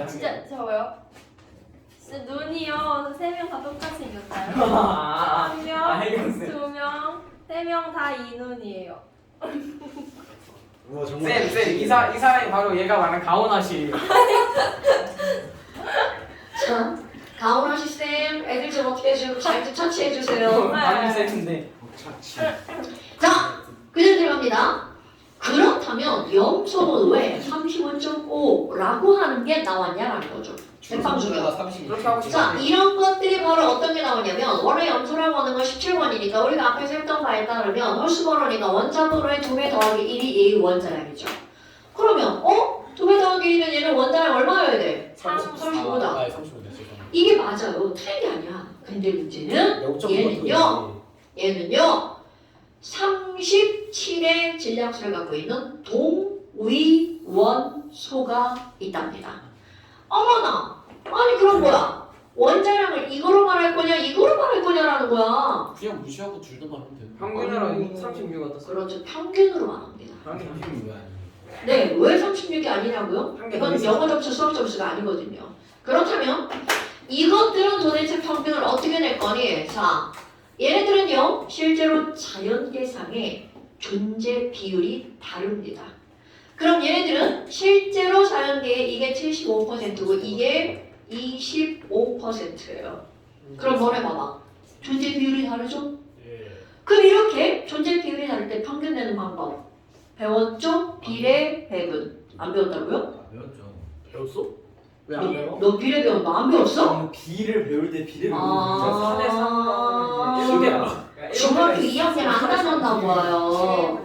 진짜 저요? 진짜 눈이요. 3명 다 똑같이 생겼어요. 한 명, 알겠어요. 2명, 3명 다 이 눈이에요. 우와 정말. 쌤, 이 사람이 바로 얘가 말하는 가오나 씨. 자, 가오나 시스템 애들 좀 어떻게 해주고 잘 처치해 주세요. 많이 쌤인데. 차치. 자, 그대로 들어갑니다. 그렇다면 염소는 왜 35.5라고 하는 게 나왔냐라는 거죠. 백방주가. 30. 그렇게 하고 싶어. 자, 이런 것들이 바로 어떤 게 나오냐면 원래 염소라고 하는 건 17번이니까 우리가 앞에서 했던 바에 따르면 홀수번호니까 원자번호의 2배 더하기 1이 얘의 원자량이죠. 그러면 2배 더하기 1은 얘는 원자량 얼마여야 돼? 35다. 35네. 이게 맞아요. 틀린 게 아니야. 근데 문제는 얘는요 37의 질량수를 갖고 있는 동위원소가 있답니다. 어머나! 아니 그럼 뭐야? 원자량을 이거로 말할 거냐 이거로 말할 거냐라는 거야. 그냥 무시하고 둘 다 말하면 돼. 평균으로 36가 떴어. 그렇죠. 평균으로 말합니다. 평균 36이 아니에요. 네, 왜 36이 아니냐고요? 평균 이건 어디서? 영어 점수, 수학 점수가 아니거든요. 그렇다면 이것들은 도대체 평균을 어떻게 낼 거니? 자, 얘네들은요 실제로 자연계상의 존재 비율이 다릅니다. 그럼 얘네들은 실제로 자연계에 이게 75%고 이게 25%예요. 그럼 뭐래 봐봐. 존재 비율이 다르죠? 예. 그럼 이렇게 존재 비율이 다를 때 평균 내는 방법 배웠죠? 비례, 배분. 안 배웠다고요? 아, 배웠죠. 배웠어? 왜 안 배워? 너 비례 배웠 너 안 배웠어? B를 배울 때 B를 아. 4대 3 중학교 이렇게 중학교 2학년 안 다녔나 봐요.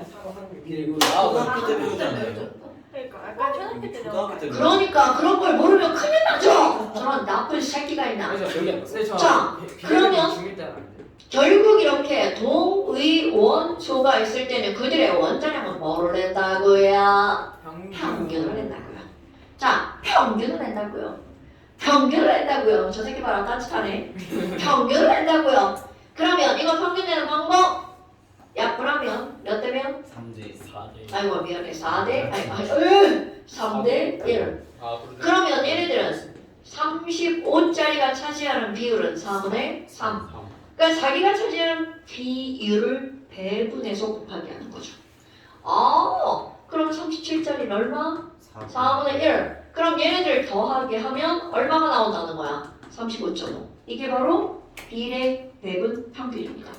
그리고 고등학교 때 배우잖아요. 그러니까 약간 초등학교 때 고등학교 때 그러니까 그런 걸 모르면 큰일 나죠. 저런 나쁜 새끼가 있나. 그래서 여기 근데 저 자, 그러면 중일 때는 안 돼. 결국 이렇게 동의원소가 있을 때는 그들의 원자량은 뭐를 낸다고요? 평균을 낸다고요. 자, 평균을 낸다고요. 평균을 낸다고요. 저 새끼 봐라 딴짓하네. 평균을 낸다고요. 그러면 이거 평균 내는 방법 약분하면 몇 대면? 3대 4대. 아이고 미안해 4대? 3대 1. 아, 그러면 얘네들은 35짜리가 차지하는 비율은 4분의 3. 그러니까 자기가 차지하는 비율을 배분해서 곱하기 하는 거죠. 그럼 37짜리는 얼마? 4분의 1. 그럼 얘네들 더하게 하면 얼마가 나온다는 거야? 35.5. 이게 바로 비례 배분 평균입니다.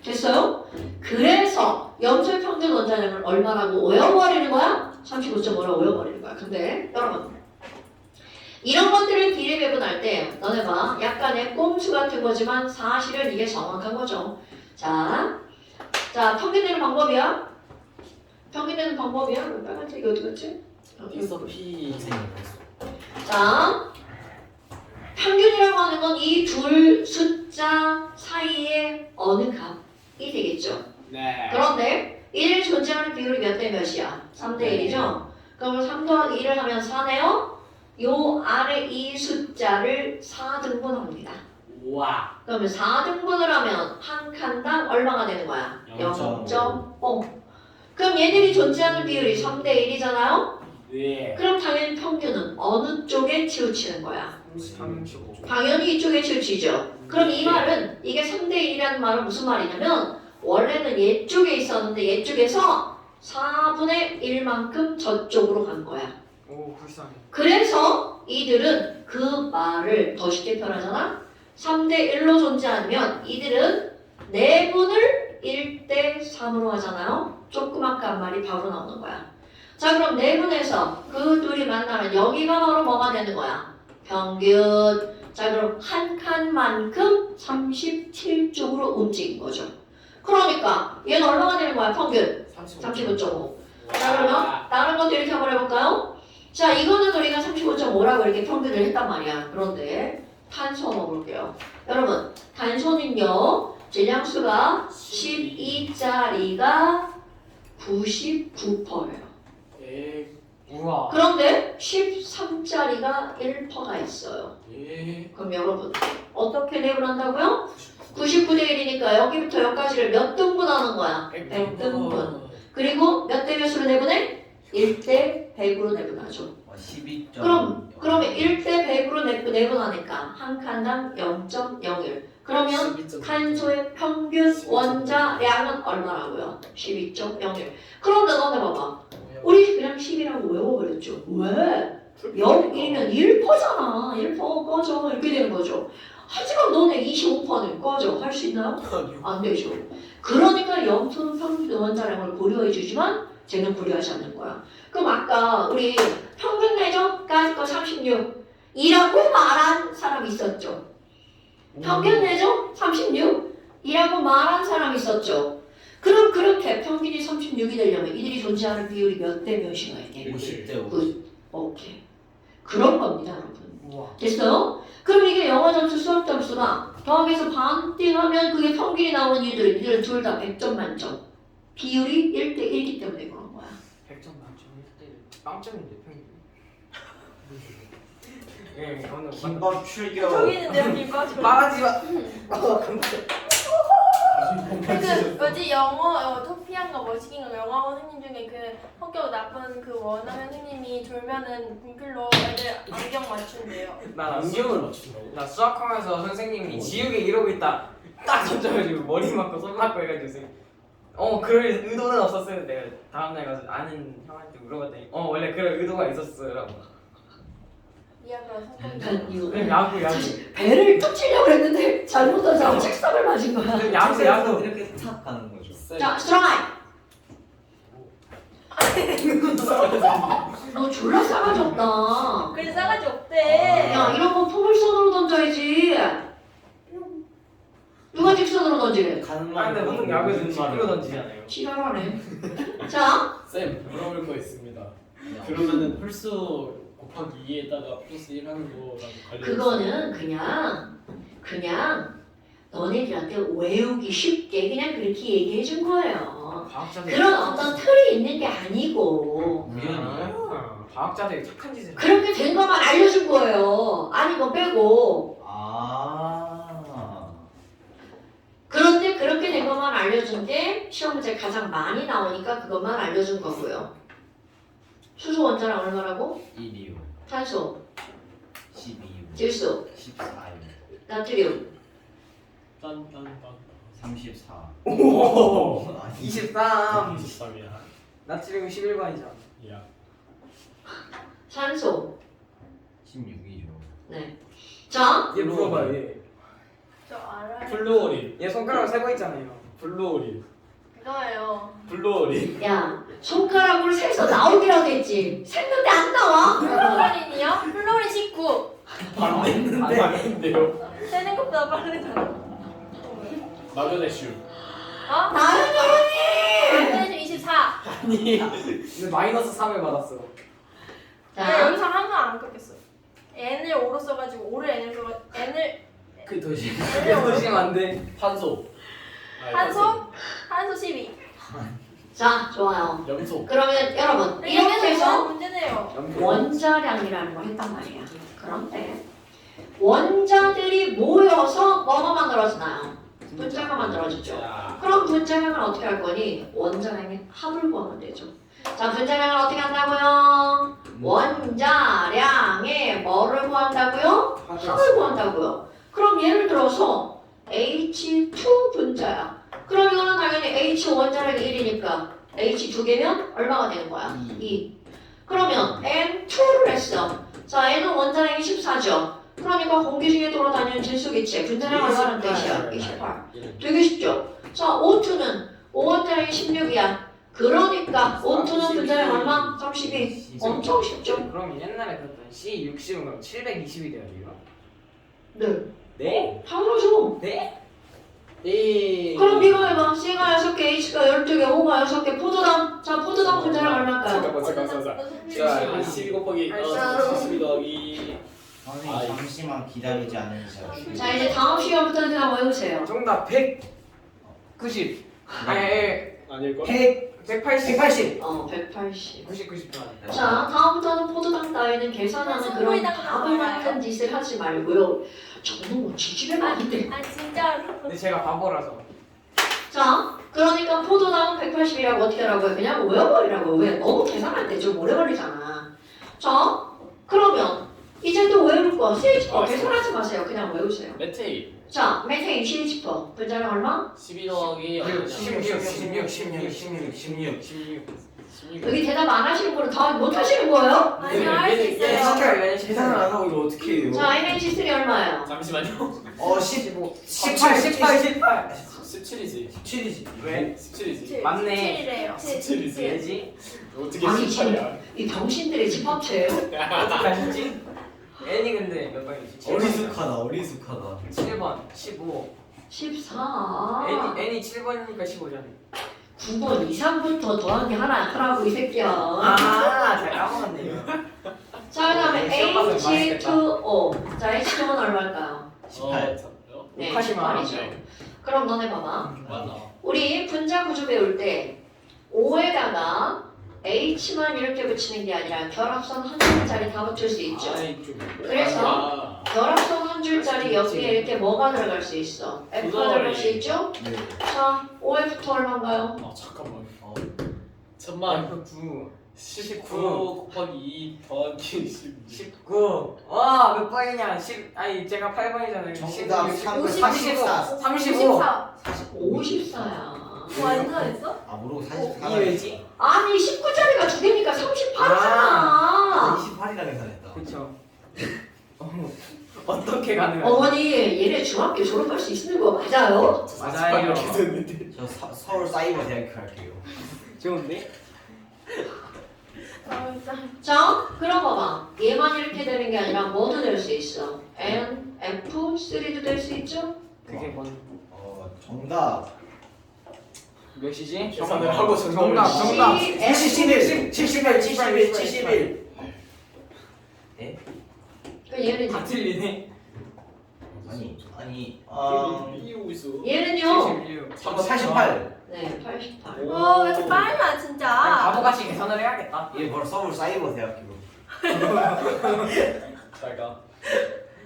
됐어요? 그래서 염소의 평균 원자량을 얼마라고 외워버리는 거야? 35.5라고 외워버리는 거야. 근데 여러분 이런 것들을 비례 배분할 때 너네 봐 약간의 꼼수 같은 거지만 사실은 이게 정확한 거죠. 자 평균 내는 방법이야. 평균 내는 방법이야. 빨간색이 어디 갔지? 있어 P 자 평균이라고 하는 건 이 둘 숫자 사이의 어느 값이 되겠죠. 네. 그런데 1 존재하는 비율이 몇 대 몇이야? 3대 1이죠? 그러면 3 더하기 1을 하면 4네요? 요 아래 이 숫자를 4등분합니다. 와. 그러면 4등분을 하면 한 칸당 얼마가 되는 거야? 0.5. 그럼 얘들이 존재하는 비율이 3대 1이잖아요? 네. 그럼 당연히 평균은 어느 쪽에 치우치는 거야? 35. 당연히 이쪽에 치우치죠. 그럼 이 말은 이게 3대 1이라는 말은 무슨 말이냐면 원래는 얘쪽에 있었는데 얘쪽에서 4분의 1만큼 저쪽으로 간 거야. 오 불쌍해. 그래서 이들은 그 말을 더 쉽게 표현하잖아. 3대 1로 존재하면 이들은 내분을 1대 3으로 하잖아요. 조그맣게 말이 바로 나오는 거야. 자 그럼 내분에서 그 둘이 만나면 여기가 바로 뭐가 되는 거야? 평균. 자 그럼 한 칸만큼 37쪽으로 움직인 거죠. 그러니까 얘는 얼마가 되는 거야? 평균 35.5. 자 그러면 다른 것도 이렇게 한번 해볼까요? 자 이거는 우리가 35.5라고 이렇게 평균을 했단 말이야. 그런데 탄소 먹을게요. 여러분 탄소는요 질량수가 12짜리가 99%예요. 우와. 그런데 13짜리가 1%가 있어요. 예. 그럼 여러분 어떻게 내분한다고요? 99대 1이니까 여기부터 여기까지를 몇 등분하는 거야? 100등분. 그리고 몇 대 몇으로 내분해? 1대 100으로 내분하죠. 12. 그럼 그러면 1대 100으로 내분하니까 한 칸당 0.01. 그러면 12.1. 탄소의 평균 원자량은 얼마라고요? 12.01. 그런데 너네 봐봐. 우리 그냥 10이라고 외워버렸죠. 왜? 0이면 1%잖아. 1% 꺼져. 이렇게 되는 거죠. 하지만 너네 25%는 꺼져. 할 수 있나요? 안 되죠. 그러니까 염소는 평균 원자량을 고려해주지만 쟤는 고려하지 않는 거야. 그럼 아까 우리 평균 내적까지 거 36 이라고 말한 사람 있었죠. 평균 내적 36 이라고 말한 사람 있었죠. 그럼 그렇게 평균이 36이 되려면 이들이 존재하는 비율이 몇 대 몇이가 있게? 50대 50. 그, 오케이. 그런 겁니다, 여러분. 우와. 됐어요? 그럼 이게 영어 점수, 수학 점수가 더하기해서 반띵하면 그게 평균이 나오는 이들은 둘 다 100점 만점. 비율이 1대 1이기 때문에 그런 거야. 100점 만점 1대 빵점인데 평균. 예, 저는 김밥 출격. 저기 있는데요, 김밥. 말하지 마. 그 뭐지 영어 토피한가 머시긴가 영어 선생님 중에 그 성격 나쁜 그 원어 선생님이 졸면은 분필로 애들 안경 맞춘대요. 나 안경을 맞춘다고? 나 수학하면서 선생님이 지우개 이러고 있다 딱 던져가지고 머리 맞고 손 맞고 해가지고 그럴 의도는 없었어요. 내가 다음날 가서 아는 형한테 물어봤더니 원래 그럴 의도가 있었어라고. 이야기가 성격이 난 이거 그냥 야구 배를 tou치려고 했는데 잘못해서 책상을 맞은 거야. 그냥 야구 이렇게 탁 가는 거죠. 자, 스트라이크! 너 졸라 싸가지 없다. 그래 싸가지 없대. 야, 이런 거 포물선으로 던져야지. 누가 직선으로 던지래? 가는 아 근데 보통 야구에서 뒷으로 던지잖아요. 지랄하네. 자, 쌤 물어볼 거 있습니다. 그러면은 홀수 곱하기 2에다가 플러스 1 하는 거랑 관련 그거는 그냥 너네들한테 외우기 쉽게 그냥 그렇게 얘기해 준 거예요. 과학자들 그런 어떤 틀이 있는 게 아니고 과학자들이 착한 짓을 그렇게 된 것만 알려준 거예요. 아닌 거 빼고. 그런데 그렇게 된 것만 알려준 게 시험 문제 가장 많이 나오니까 그것만 알려준 거고요. 수소 원자량 얼마라고? 1이요. 탄소, 12요. 질소, 14요. 나트륨. 딴딴딴 34. 오 아니, 23 23이야. 나트륨 11번이잖아. 야. 산소. 16이죠. 네. 자, 얘 물어봐요 얘. 저 알아요. 플루오린. 얘 손가락 세고 있잖아요. 플루오린. 그거예요. 플루오린. 야, 손가락으로 세서 나오기라도 했지. 샜는데 안 나와? 플로린이요? 플로린 19. 안 됐는데요. 세는 것보다 빠르잖아. 마그네슘. 어? 나연이! 플로린 24. 아니. 근데 마이너스 3을 받았어. 네, 자, 여기서 항상 안 깎였어. n을 5로 써가지고 5를 n을 써가 n을 그 도시. n을 5로 보시면 안 돼. 탄소. 탄소 12. 자, 좋아요. 염소. 그러면 여러분, 이렇게 이렇게 해서 해서 문제네요. 원자량이라는 걸 했단 말이야. 그런데 원자들이 모여서 뭐가 만들어지나요? 분자가 만들어지죠. 자. 그럼 분자량을 어떻게 할 거니? 원자량의 합을 구하면 되죠. 자, 분자량을 어떻게 한다고요? 원자량의 뭐를 구한다고요? 합을 구한다고요. 그럼 예를 들어서 H2 분자야. 그럼 이거는 당연히 H 원자량이 1이니까 H 두 개면 얼마가 되는 거야? 2. 그러면 N2를 했어. 자, N은 원자량이 14죠. 그러니까 공기 중에 돌아다니는 질소기체 분자량 얼마나 뜻이야? 28. 되게 쉽죠? 자, O2는 5원자량이 16이야. 그러니까 O2는 분자량 얼마? 32. 엄청 쉽죠? 그럼 옛날에 그랬던 C60은 그럼 720이 돼야 돼요? 네. 네? 당연하죠. 네? 네. 그럼 이거 해봐. C가 6개, H가 12개, O가 6개, 포도당. 자, 포도당 분자량 얼마일까요? 잠깐. 자, 12 곱하기 12 더하기. 선생님 잠시만 기다리지 않으세요. 자, 이제 다음 시간부터 그냥 외우세요. 정답 190. 아니 아닐걸? 180. 180. 90 90도. 자, 다음부터는 포도당 따위는 계산하는 그런 소고기당 바보 나와요. 같은 짓을 하지 말고요. 저는 뭐 지집애 말인데. 아 진짜로. 근데 제가 바보라서. 자, 그러니까 포도당은 180이라고 어떻게 하라고요? 그냥 외워버리라고요. 왜? 너무 계산 안 되죠. 오래 걸리잖아. 자, 그러면 이제 또 외울 거 CH4 계산하지 마세요. 그냥 외우세요. 메테이 자, 메테인 CH4 분자량 얼마? 12 더하기 16 여기 대답 안 하시는 분은 다 못 하시는 거예요? 아니요, 할 수 있어요. 계산을 안 하고 이거 어떻게 해요? 자, NH3 얼마예요? 잠시만요 15 18 17이지 17이지. 왜? 17이지 맞네. 7이래요. 17이지 왜지? 어떻게 아니, 18이야 이 병신들의 집합체. 어떻게 하셨지? N이 근데 몇 번이지? 어리숙하다. 7번 15 14. N이 7번이니까 15잖아 9번 이상부터 더한 게 하나 하라고 이 새끼야. 아잘 까먹었네요 자, 그 다음에 시험 봐서 H2O. 자, H2O는 얼마일까요? 18. 네, 욕하지마. 18이죠. 그럼 너네 봐봐. 맞나 우리 분자 구조 배울 때 O에다가 H만 이렇게 붙이는 게 아니라 결합선 한 줄짜리 다 붙일 수 있죠. 아이 좀 그래서 결합선 한 줄짜리 여기에 이렇게 뭐가 들어갈 수 있어? F가 들어갈 수 있죠? 네. 자, OF부터 얼마인가요? 아 잠깐만 어. 천만 9 19 곱하기 2 더하기 16 19 와몇 번이냐 10 아니 제가 8번이잖아요 정답 54. 35 54야. 완전 했어? 아 모르고 44. 이 왜지? 아니 19짜리가 두 개니까 38이잖아. 아, 28이라 계산했다. 그쵸 어떻게 가능하지? 어머니 얘네 중학교 졸업할 수 있는 거 맞아요? 맞아요. 이렇게 됐는데 저 서울 사이버 대학교 갈게요. 좋은데? 진짜. 자, 그럼 봐봐. 얘만 이렇게 되는 게 아니라 뭐도 될 수 있어? N, F, 3도 될 수 있죠? 그게 뭔 정답. 몇이지? 계산을 하고 정답 정답 C, F. 71. 그 얘는 다 틀리네 아니 이기고 있어 얘는요. 76 88. 네, 88. 와, 왜 이렇게 빨라 아니, 진짜. 바보같이 계산을 해야겠다 얘 바로 서울 사이버 대학교. 잘가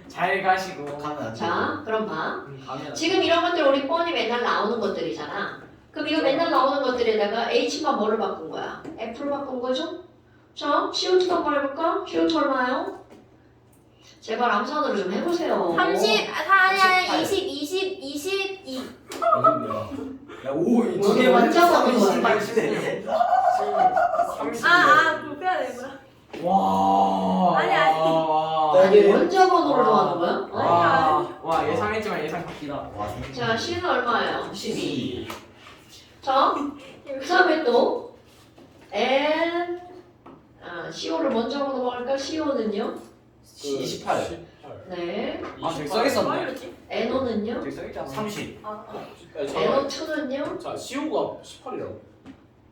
잘 가시고 가면 안 돼. 자, 그럼 봐. 가면 지금 이런 것들 우리 뻔히 맨날 나오는 것들이잖아. 그럼 이거 맨날 나오는 것들에다가 H만 뭐를 바꾼 거야? F를 바꾼 거죠? 자, CO2도 한번 해볼까? CO2 얼마예요? 제발 암산으로 좀 해보세요. 30, 아니야, 20, 22. 야, 오, 두개 완전 바꾼 거야. 그럼 빼야 되는 거야? 와 아니, 아니. 여기 원자 번호를 더하는 거야? 와 예상했지만 예상 바뀌다 와, 자, C는 얼마예요? 12. 자, 그 다음에 또 N CO를 먼저 하고 넘어갈까? CO는요? 28. 네. 아 저기 써있었네 뭐였지? NO는요? 저기 써있잖아 30. NO2는요? 자 CO가 18이라고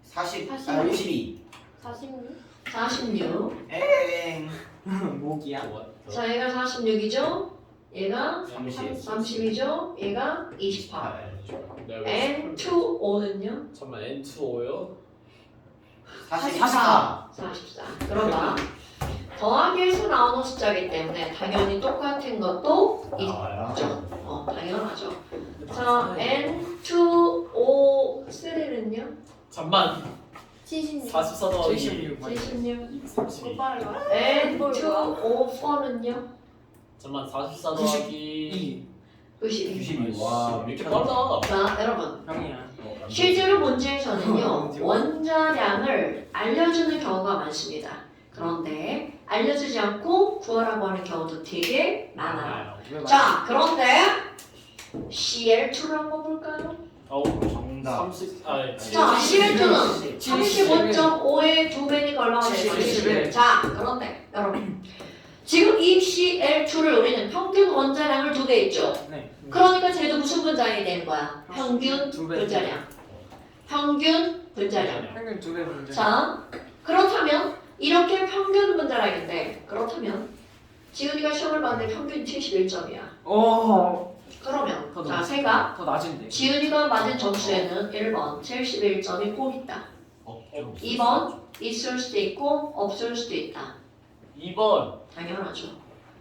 40. 42. 52. 46. 46. 엥. 모기야 자, 얘가 46이죠? 얘가 30. 30이죠? 얘가 28. N N2O는요? 잠깐만 N2O요? 44. 44. 그럼 봐. 더하기에서 나오는 숫자이기 때문에 당연히 똑같은 것도 나와요. 있죠. 당연하죠. 자, N2O3는요? 잠만 76. 44 더하기 76 76. 32 못 빠른 거야? N2O4는요? 잠만 44 더하기 92. 92. 와, 이렇게 빨라 자, 여러분. 형이야 실제로 문제에서는요, 원자량을 알려주는 경우가 많습니다. 그런데 알려주지 않고 구하라고 하는 경우도 되게 많아요. 자, 그런데 CL2를 한번 볼까요? 정답. 30 아니 자, CL2는 35.5의 2배니까 얼마나 돼요? 71. 자, 그런데 여러분, 지금 이 CL2를 우리는 평균 원자량을 두개 있죠. 네 그러니까 쟤도 무슨 분자량이 되는 거야? 평균 두 배. 분자량. 평균 분자량. 평균 2배 문제 자, 그렇다면 이렇게 평균 분자량인데 그렇다면 지훈이가 시험을 봤는데 평균 71점이야. 오 그러면 더 자, 높- 세가 더 낮은데 지훈이가 맞은 점수에는 1번 71점이 꼭 있다. 2번 있을 수도 있고 없을 수도 있다. 2번 당연하죠.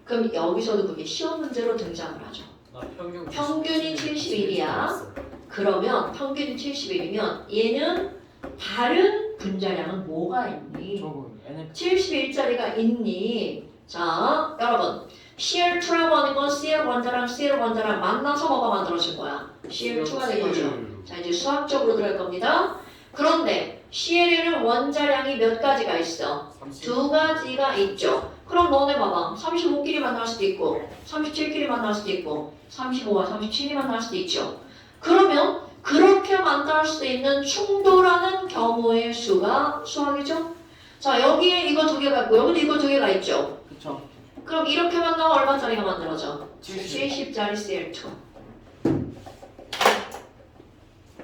그럼 여기서도 그게 시험 문제로 등장을 하죠. 나 평균 평균이 71이야. 그러면 평균이 71이면 얘는 다른 분자량은 뭐가 있니? 저거 NF 71짜리가 있니? 자, 여러분 CL2라고 하는 건 CL1자랑 CL1자랑 만나서 뭐가 만들어질 거야? CL2가 된 거죠. 자, 이제 수학적으로 들어갈 겁니다. 그런데 CL에는 원자량이 몇 가지가 있어? 2 가지가 있죠. 그럼 너네 봐봐. 35끼리 만날 수도 있고 37끼리 만날 수도 있고 35와 37이 만날 수도 있죠. 그러면 그렇게 만날 수 있는 충돌하는 경우의 수가 수학이죠. 자, 여기에 이거 두 개가 있고 여기도 이거 두 개가 있죠. 그쵸. 그럼 이렇게 만나면 얼마짜리가 만들어져? 70. 70짜리 CL2.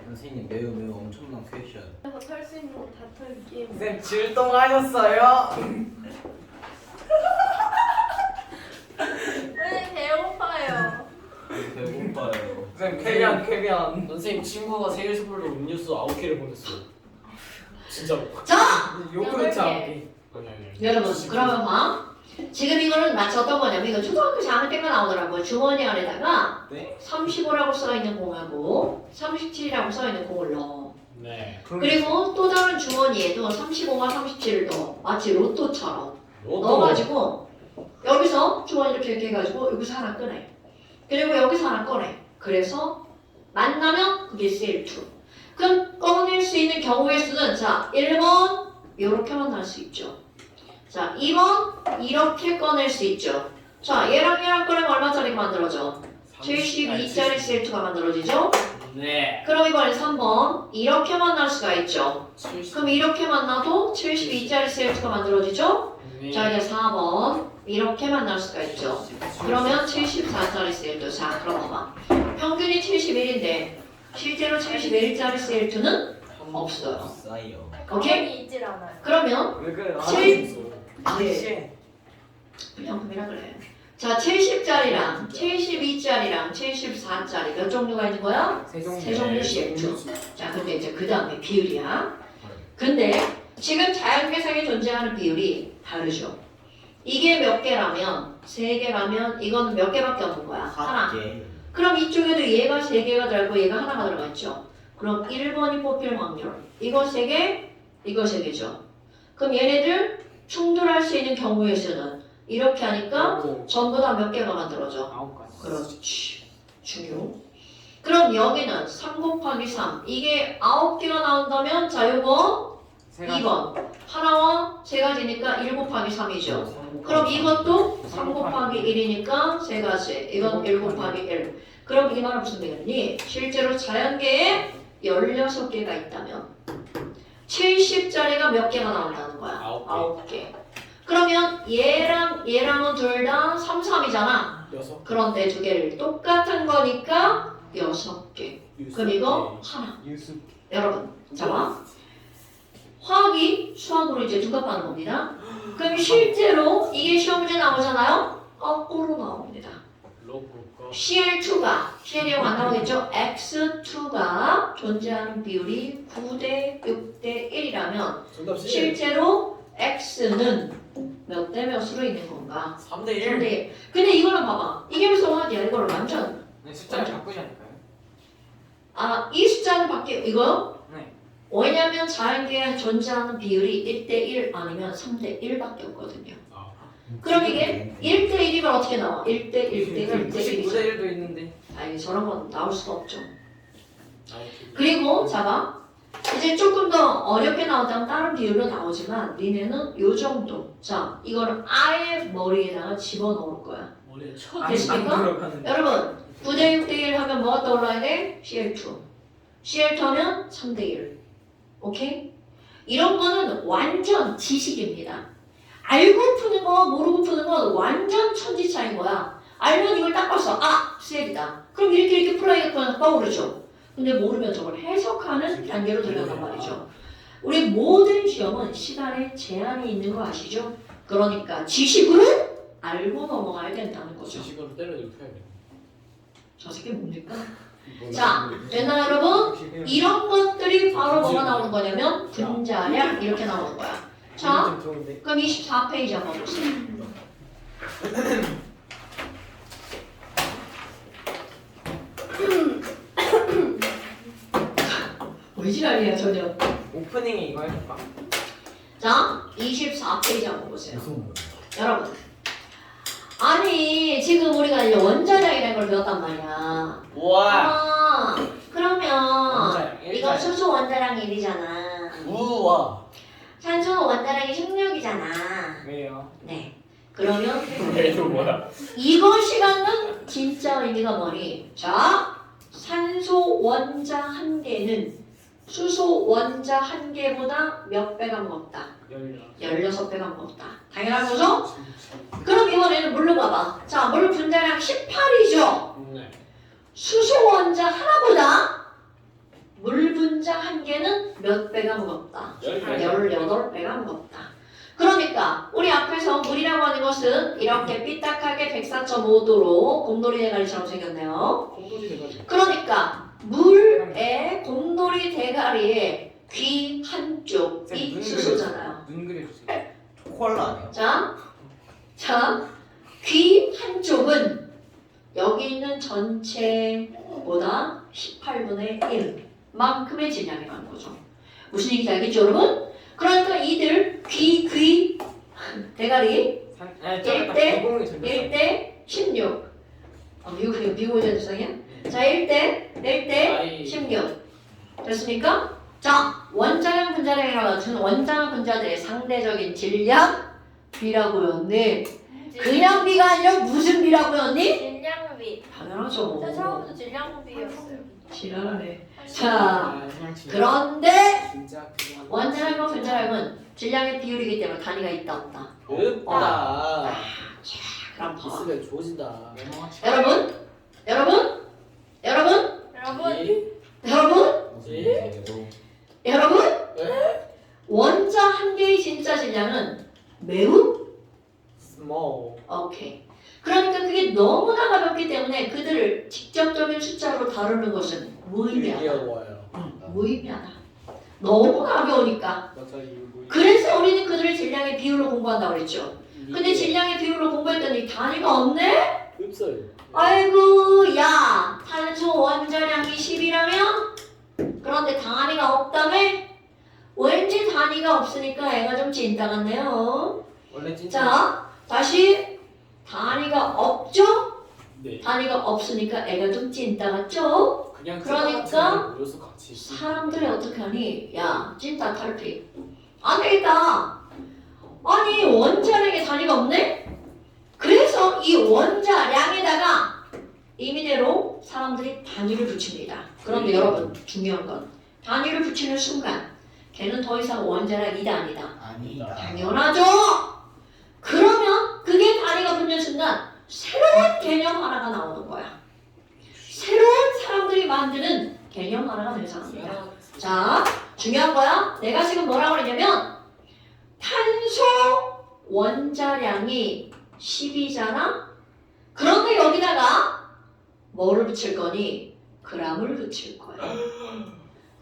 선생님 매우 엄청난 퀘션. 그래서 털 수 있는 거다 털기. 쌤 질동하셨어요? 네, 배고파요. 배고파요. 쌤 쾌변. 선생님 친구가 생일 선물로 음료수 9개를 보냈어. 진짜로. 요구르트 여덟 개. 아홉 개. 여러분 그러면 봐. 지금 이거는 마치 어떤 거냐면 이거 초등학교 4학년 때가 나오더라고요. 주머니 안에다가 네? 35라고 써있는 공하고 37이라고 써있는 공을 넣어. 네. 그리고 또 다른 주머니에도 35와 37을 넣어. 마치 로또처럼 넣어가지고 여기서 주머니 이렇게 해가지고 여기서 하나 꺼내. 그리고 여기서 하나 꺼내. 그래서 만나면 그게 CL2. 그럼 꺼낼 수 있는 경우의 수는 자 1번 이렇게 만날 수 있죠. 자 2번 이렇게 꺼낼 수 있죠. 자 얘랑 꺼내면 얼마짜리가 만들어져? 72짜리 CL2가 만들어지죠. 네. 그럼 이번엔 3번 이렇게 만날 수가 있죠. 70. 그럼 이렇게 만나도 72짜리 CL2가 만들어지죠. 네. 자 이제 4번 이렇게 만날 수가 있죠. 그러면 74짜리 CL2. 자 그럼 봐봐. 평균이 71인데 실제로 71짜리 CL2는 없어요. 싸요. 오케이? 가만히 있질 않아요. 그러면 왜 그래? 칠- 네. 불량품이라 그래. 자 70짜리랑 72짜리랑 74짜리 몇 종류가 있는 거야? 세 종류 CL2. 자 근데 이제 그 다음에 비율이야. 근데 지금 자연계상에 존재하는 비율이 다르죠. 이게 몇 개라면 3개라면 이거는 몇 개밖에 없는 거야? 하나. 그럼 이쪽에도 얘가 3개가 들어있고 얘가 하나가 들어가 있죠. 그럼 1번이 뽑힐 확률. 이거 3개, 이거 3개죠. 그럼 얘네들 충돌할 수 있는 경우의 수는 이렇게 하니까 전부 다 몇 개가 만들어져? 9가지. 그렇지. 중요. 그럼 여기는 3 곱하기 3. 이게 9개가 나온다면 자 요거 2번. 하나와 3가지니까 1 곱하기 3이죠. 그럼 이것도 3 곱하기 1이니까 3가지. 이건 1 곱하기 1. 그럼 이 말은 무슨 얘기니? 실제로 자연계에 16개가 있다면 70짜리가 몇 개가 나온다는 거야? 9개. 그러면 얘랑은 둘 다 3, 3이잖아. 6. 그런데 두 개를 똑같은 거니까 6개. 그럼 이거 하나. 유수. 여러분, 잠깐만. 화학이 수학으로 이제 둔갑하는 겁니다. 그럼 실제로 이게 시험 문제 나오잖아요? 거꾸로 나옵니다. CL2가, CL이라고 안 나오겠죠? X2가 존재하는 비율이 9대 6대 1이라면 정답 C. 실제로 X는 몇 대 몇으로 있는 건가? 3대 1. 3대 1. 근데 이거는 봐봐. 이게 무슨 화학이야? 이거를 완전 네, 숫자를 바꾸지 않을까요? 이 숫자는 이거? 네. 왜냐면 자연계에 존재하는 비율이 1대 1 아니면 3대 1밖에 없거든요. 그럼 이게 1대 1이면 어떻게 나와? 1대 1대 1대 1이죠. 99대 1도 있는데. 아니 저런 건 나올 수가 없죠. 그리고 자봐. 이제 조금 더 어렵게 나오다면 다른 비율로 나오지만 니네는 요 정도. 자 이거를 아예 머리에다가 집어넣을 거야. 머리에 쳐. 됐습니까? 들어가는데. 여러분 9대 6대 1 하면 뭐가 떠올라야 돼? CL2. CL2 하면 3대 1. 오케이? 이런 거는 완전 지식입니다. 알고 푸는 거 모르고 푸는 건 완전 천지 차이인 거야. 알면 이걸 딱 봐서 CL이다. 그럼 이렇게 풀어야겠구나 떠오르죠. 근데 모르면 저걸 해석하는 단계로 들어간단 말이죠. 우리 모든 시험은 시간에 제한이 있는 거 아시죠? 그러니까 지식으로 알고 넘어가야 된다는 거죠. 지식으로 때려도 펴야 돼. 저 새끼 뭡니까? 자, 됐나 여러분? 이런 것들이 바로 뭐가 나오는 거냐면 분자량 이렇게 나오는 거야. 자, 그럼 24페이지 한번 보세요. 왜 지랄이야 전혀. 오프닝에 이거 해볼까? 자, 24페이지 한번 보세요. 여러분, 아니 지금 우리가 이제 원자량이라는 걸 배웠단 말이야. 우와. 그러면 원자량, 이건 일자량. 수소 원자량 1이잖아. 우와. 산소 원자량이 16이잖아. 왜요? 네. 그러면 왜도 뭐야? 이거 시간은 진짜 의미가 뭐니? 자, 산소 원자 한 개는 수소 원자 한 개보다 몇 배가 무겁다? 16배가 무겁다. 당연한 거죠? 그럼 이번에는 물로 봐봐. 자, 물 분자량 18이죠? 네. 수소 원자 하나보다 물 분자 한 개는 몇 배가 무겁다? 18배가 무겁다. 그러니까 우리 앞에서 물이라고 하는 것은 이렇게 삐딱하게 104.5도로 곰돌이 대가리처럼 생겼네요. 콩도지 대가리. 그러니까 물의 곰돌이 대가리의 귀 한쪽이 눈 수소잖아요. 눈 그려주세요. 코알라 아니야? 자, 귀 한쪽은 여기 있는 전체보다 18분의 1만큼의 질량이 많은 거죠. 무슨 얘기인지 알겠죠, 여러분? 그러니까 이들 귀 대가리 1대 16. 미국의 대상이야? 자, 1대 16. 됐습니까? 자, 원자량 분자량이라고 하는 원자량 분자들의 상대적인 질량 비라고요. 네. 그냥 비가 아니라 무슨 비라고요, 언니? 질량비. 당연하죠. 저 처음부터 질량비였어요. 지랄하네. 자, 그런데 진짜 그거. 원자량과 분자량은 질량의 비율이기 때문에 단위가 있다 없다. 없다. 그럼 봐봐. 있으면 조진다. 여러분, 여러분 여러분, 원자 한 개의 진짜 질량은 매우 small. 오케이. 그러니까 그게 너무나 가볍기 때문에 그들을 직접적인 숫자로 다루는 것은 무의미하다. 귀여워요. 무의미하다. 너무 가벼우니까. 맞아 이거. 그래서 우리는 그들의 질량의 비율로 공부한다고 그랬죠. 근데 질량의 비율로 공부했더니 단위가 없네? 없어요. 아이고, 야, 탄소 원자량이 10이라면? 그런데 단위가 없다며? 왠지 단위가 없으니까 애가 좀 찐따 같네요. 원래 진짜 자, 다시 단위가 없죠? 네. 단위가 없으니까 애가 좀 찐따 같죠? 그냥 그러니까 모여서 같이. 사람들이 어떻게 하니? 야, 찐따 탈피. 안 되겠다. 아니, 원자량의 단위가 없네? 그래서 이 원자량에다가 임의대로 사람들이 단위를 붙입니다. 그런데 여러분, 중요한 건 단위를 붙이는 순간 걔는 더 이상 원자량 2가 아니다. 아니다. 당연하죠. 그러면 그게 단위가 붙는 순간 새로운 개념 하나가 나오는 거야. 새로운 사람들이 만드는 개념 하나가 등장합니다. 자, 중요한 거야. 내가 지금 뭐라고 그러냐면 탄소 원자량이 10이잖아. 그런데 여기다가 뭐를 붙일 거니? g을 붙일 거야.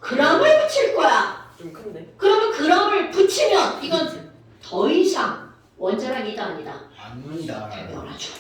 g을 붙일 거야. 좀 큰데? 그러면 g을 붙이면 이건 더 이상 원자량이 2가 아니다. 아닙니다. 당연하죠.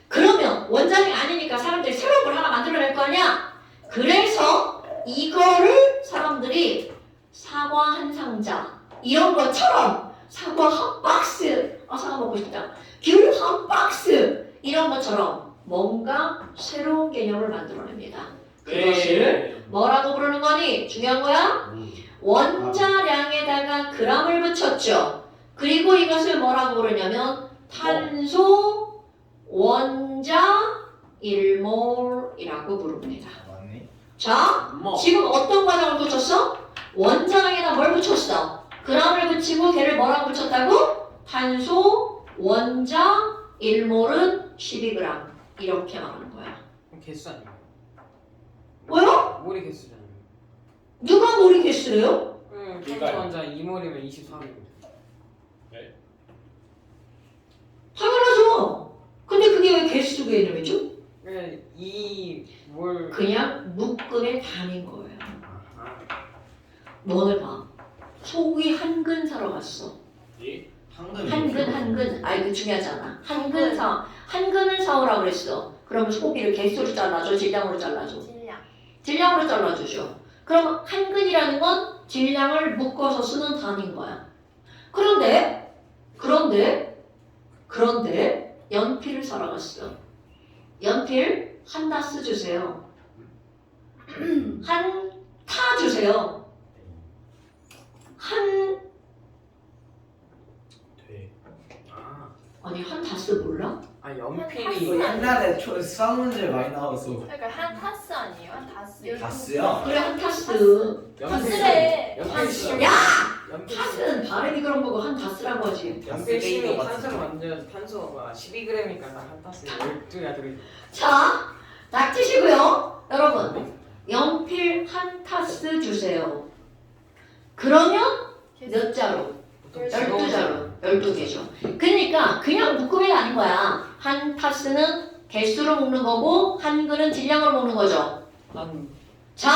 그러면 원자량이 아니니까 사람들이 새로운 걸 하나 만들어낼 거 아니야? 그래서 이거를 사람들이 사과 한 상자 이런 것처럼 사과 한 박스 사과 먹고 싶다. 귤 한 박스 이런 것처럼 뭔가 새로운 개념을 만들어냅니다. 그것을 뭐라고 부르는 거니? 중요한 거야? 원자량에다가 g을 붙였죠. 그리고 이것을 뭐라고 부르냐면 탄소 원자 1몰이라고 부릅니다. 맞네. 자, 지금 어떤 과정을 붙였어? 원자량에다 뭘 붙였어? g을 붙이고 걔를 뭐라고 붙였다고? 탄소 원자 1몰은 12g 이렇게 말하는 거야. 개수 아니에요? 뭐요? 몰이 개수잖아요. 누가 몰이 개수래요? 응, 그러니까요. 탄소 원자 2몰이면 23입니다. 당연하죠. 근데 그게 왜 개수 개념이죠? 네, 2몰 그냥 묶음의 단인 거예요. 너네 봐. 소고기 한근 사러 갔어. 예? 한근. 아이 그 중요하지 않아. 한근을 사오라고 그랬어. 그러면 소고기를 개수로 잘라줘, 질량으로 잘라줘. 질량으로 잘라주죠. 그럼 한근이라는 건 질량을 묶어서 쓰는 단위인 거야. 그런데 연필을 사러 갔어. 연필 한 다스 주세요. 한 타 주세요. 한 돼. 아, 아니 한 다스 몰라? 연필이 옛날에 수학 문제 많이 나와서 그러니까 한 타스 아니에요? 한 다스. 다스요? 그래 한 타스. 다스래. 연필 야! 연필 타스는 발음이 그런 거고 한 다스라고 하지. 연필 심이 탄소를 만들어서 탄소가 12g이니까 한 타스에 12개가 들어있어. 자, 닥치시고요. 여러분, 연필 한 타스 주세요. 그러면 몇 자루? 12자루. 12개죠. 그러니까 그냥 묶음이 아닌 거야. 한 타스는 개수로 묶는 거고 한글은 질량으로 묶는 거죠. 한 자,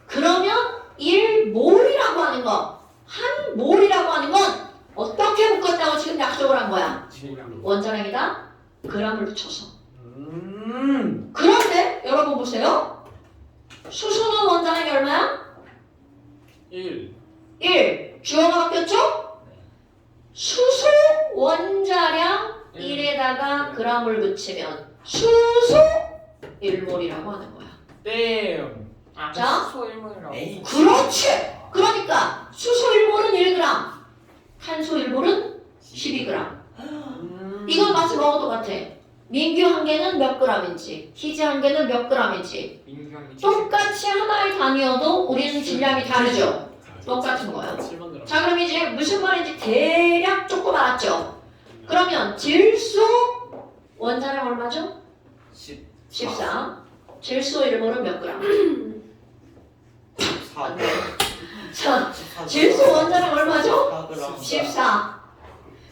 그러면 1몰이라고 하는 거. 한 몰이라고 하는 건 어떻게 묶었다고 지금 약속을 한 거야? 질량. 원자량에다 g을 붙여서. 그런데 여러분 보세요. 수소는 원자량이 얼마야? 1. 1. 주어가 바뀌었죠? 수소 원자량 1에다가 g을 붙이면 수소 1몰이라고 하는 거야. 땡. 자, 수소 1몰이라고. 에이. 그렇지. 그러니까 수소 1몰은 1g, 탄소 1몰은 12g. 이건 마치 뭐하고 똑같아. 민규 한 개는 몇 g인지, 희지 한 개는 몇 g인지 민규형이 똑같이 하나의 단위여도 우리는 질량이 다르죠. 똑같은 거예요. 7만 gram. 자, 그럼 이제 무슨 말인지 대략 조금 알았죠? 그러면 질소 원자량 얼마죠? 14. 질소 1몰은 몇 g? 4. 자, 질소 원자량 얼마죠? 4g. 14.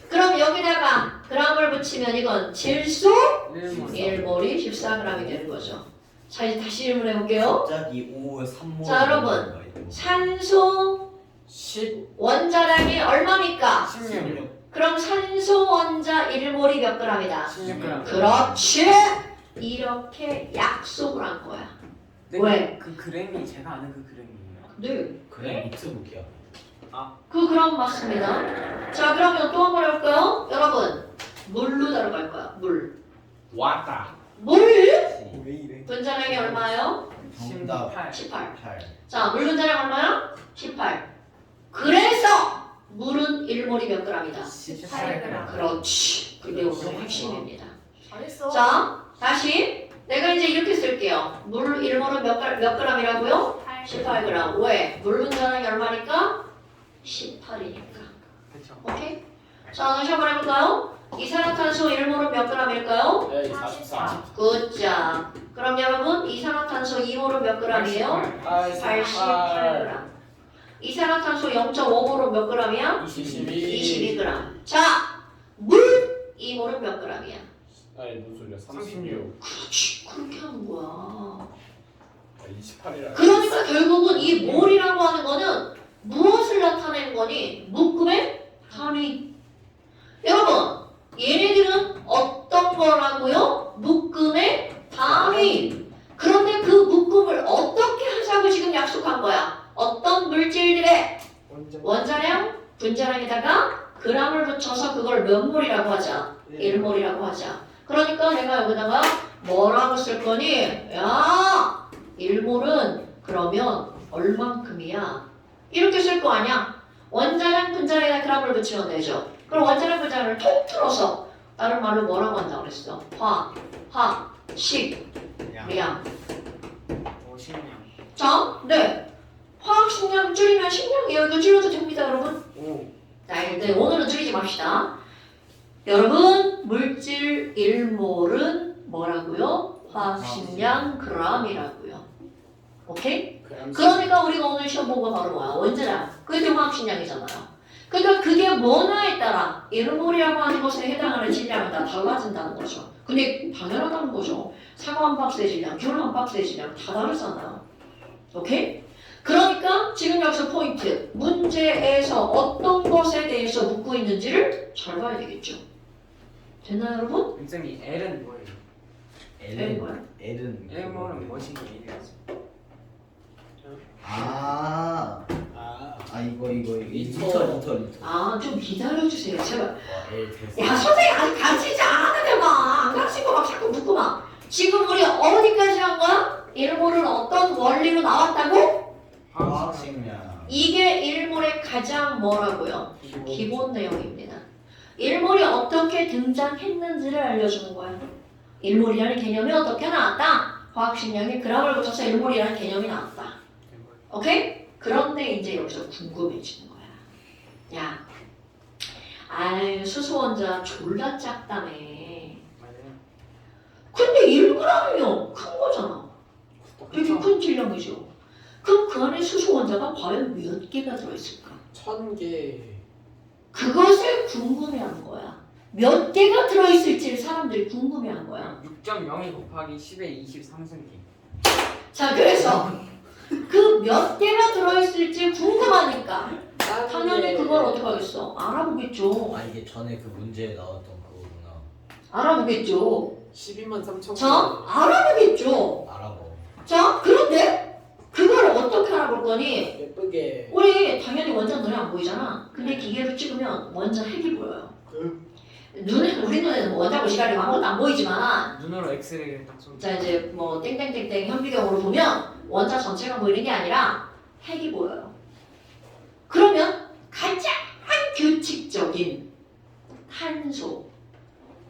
그럼 여기다가 g을 붙이면 이건 질소 1몰이 14g이 되는 거죠. 자, 이제 다시 질문해 볼게요. 갑자기 5, 3몰. 자, 여러분. 산소 10. 원자량이 얼마입니까? 16. 그럼 산소 원자 1몰이 몇 g이다? 16g. 그렇지. 이렇게 약속을 한 거야. 왜? 그 그램이 제가 아는 그 그램이에요. 네. 그래 노트북이야. 그 그럼 맞습니다. 자, 그러면 또 한 번 해볼까요? 여러분, 물로 들어갈 거야. 물. 왔다. 물 왜 이래? 분자량이 얼마예요? 정답 18. 8. 자, 물 분자량 얼마야? 18. 그래서 물은 1몰이 몇 g이다? 18g. 그렇지. 그게 오늘 핵심입니다. 잘했어. 자, 다시 내가 이제 이렇게 쓸게요. 물 1몰은 몇 g이라고요? 18g. 왜? 물 분자량이 얼마니까? 18이니까. 그렇죠. 오케이? 자, 다시 한번 해볼까요? 이산화탄소 1몰은 몇 g일까요? 네, 44. 굿자. 그럼 여러분, 이산화탄소 2몰은 몇 g이에요? 88g. 이산화탄소 0.5몰은 몇 g이야? 22. 22g. 자, 물 2몰은 몇 g이야? 아니, 무슨 소리야? 36. 그렇지. 그렇게 하는 거야. 28이라. 그러니까 결국은 이 몰이라고 하는 거는 무엇을 나타내는 거니? 묶음의 단위. 여러분, 얘네들은 어떤 거라고요? 묶음의 단위. 그런데 그 묶음을 어떻게 하자고 지금 약속한 거야? 어떤 물질들의 원자량, 분자량에다가 g을 붙여서 그걸 몇 몰이라고 하자? 1몰이라고 하자. 그러니까 내가 여기다가 뭐라고 쓸 거니? 야, 1몰은 그러면 얼만큼이야? 이렇게 쓸 거 아니야? 원자량, 분자량에다 g을 붙이면 되죠. 그럼 원자량, 분자량을 통틀어서 다른 말로 뭐라고 한다고 그랬어? 식, 량. 50냥. 자, 네. 화학 식량 줄이면 식량이에요. 이거 줄여도 됩니다, 여러분. 오. 자, 근데 오늘은 줄이지 맙시다. 여러분, 물질 1몰은 뭐라고요? 화학 식량 g이라고요. 오케이? 그러니까 우리가 오늘 시험 본 거 바로 뭐야? 원자량. 그게 화학 식량이잖아요. 그러니까 그게 뭐냐에 따라 1몰이라고 하는 것에 해당하는 질량은 다 달라진다는 거죠. 근데 당연하다는 거죠. 사과 한 박스의 질량, 귤 한 박스의 질량 다 다르잖아요. 오케이? 그러니까 지금 여기서 포인트. 문제에서 어떤 것에 대해서 묻고 있는지를 잘 봐야 되겠죠. 됐나요, 여러분? 선생님 L은 뭐예요? L은 뭐야? L은 L은 뭐시기예요? 아 이거 리터. 리터. 아, 좀 기다려주세요, 제발. 와 L 됐어. 야, 선생님 아직 가르치지 않았는데 가는데 막 가르친 거 막 자꾸 묻고 막. 지금 우리 어디까지 한 거야? 일몰은 어떤 원리로 나왔다고? 화학식량. 이게 일몰의 가장 뭐라고요? 기본 내용입니다. 일몰이 어떻게 등장했는지를 알려주는 거야. 일몰이라는 개념이 어떻게 나왔다? 화학식량에 그람을 붙여서 일몰이라는 개념이 나왔다. 오케이? 그런데 이제 여기서 궁금해지는 거야. 야, 아유 수소원자 졸라 작다며. 맞아요. 근데 1g이면 큰 거잖아. 되게 큰 질량이죠. 그럼 그 안에 수소원자가 과연 몇 개가 들어있을까? 1000개. 그것을 궁금해하는 거야. 몇 개가 들어있을지를 사람들이 궁금해하는 거야. 6.02 곱하기 10의 23승기. 자, 그래서 그 몇 개가 들어있을지 궁금하니까 당연히 그걸 어떻게 하겠어? 알아보겠죠. 아 이게 전에 그 문제에 나왔던 그거구나. 알아보겠죠. 123,000개. 자, 알아보겠죠. 알아봐. 자, 그런데 그걸 어떻게 알아볼 거니? 예쁘게. 우리 당연히 원자 눈에 안 보이잖아. 근데 기계로 찍으면 원자 핵이 보여요. 우리 눈에는 뭐 원자고 시간이 아무것도 안 보이지만 눈으로 엑스레이를 딱 쏜다. 자 이제 뭐 땡땡땡땡 현미경으로 보면 원자 전체가 보이는 게 아니라 핵이 보여요. 그러면 가장 규칙적인 탄소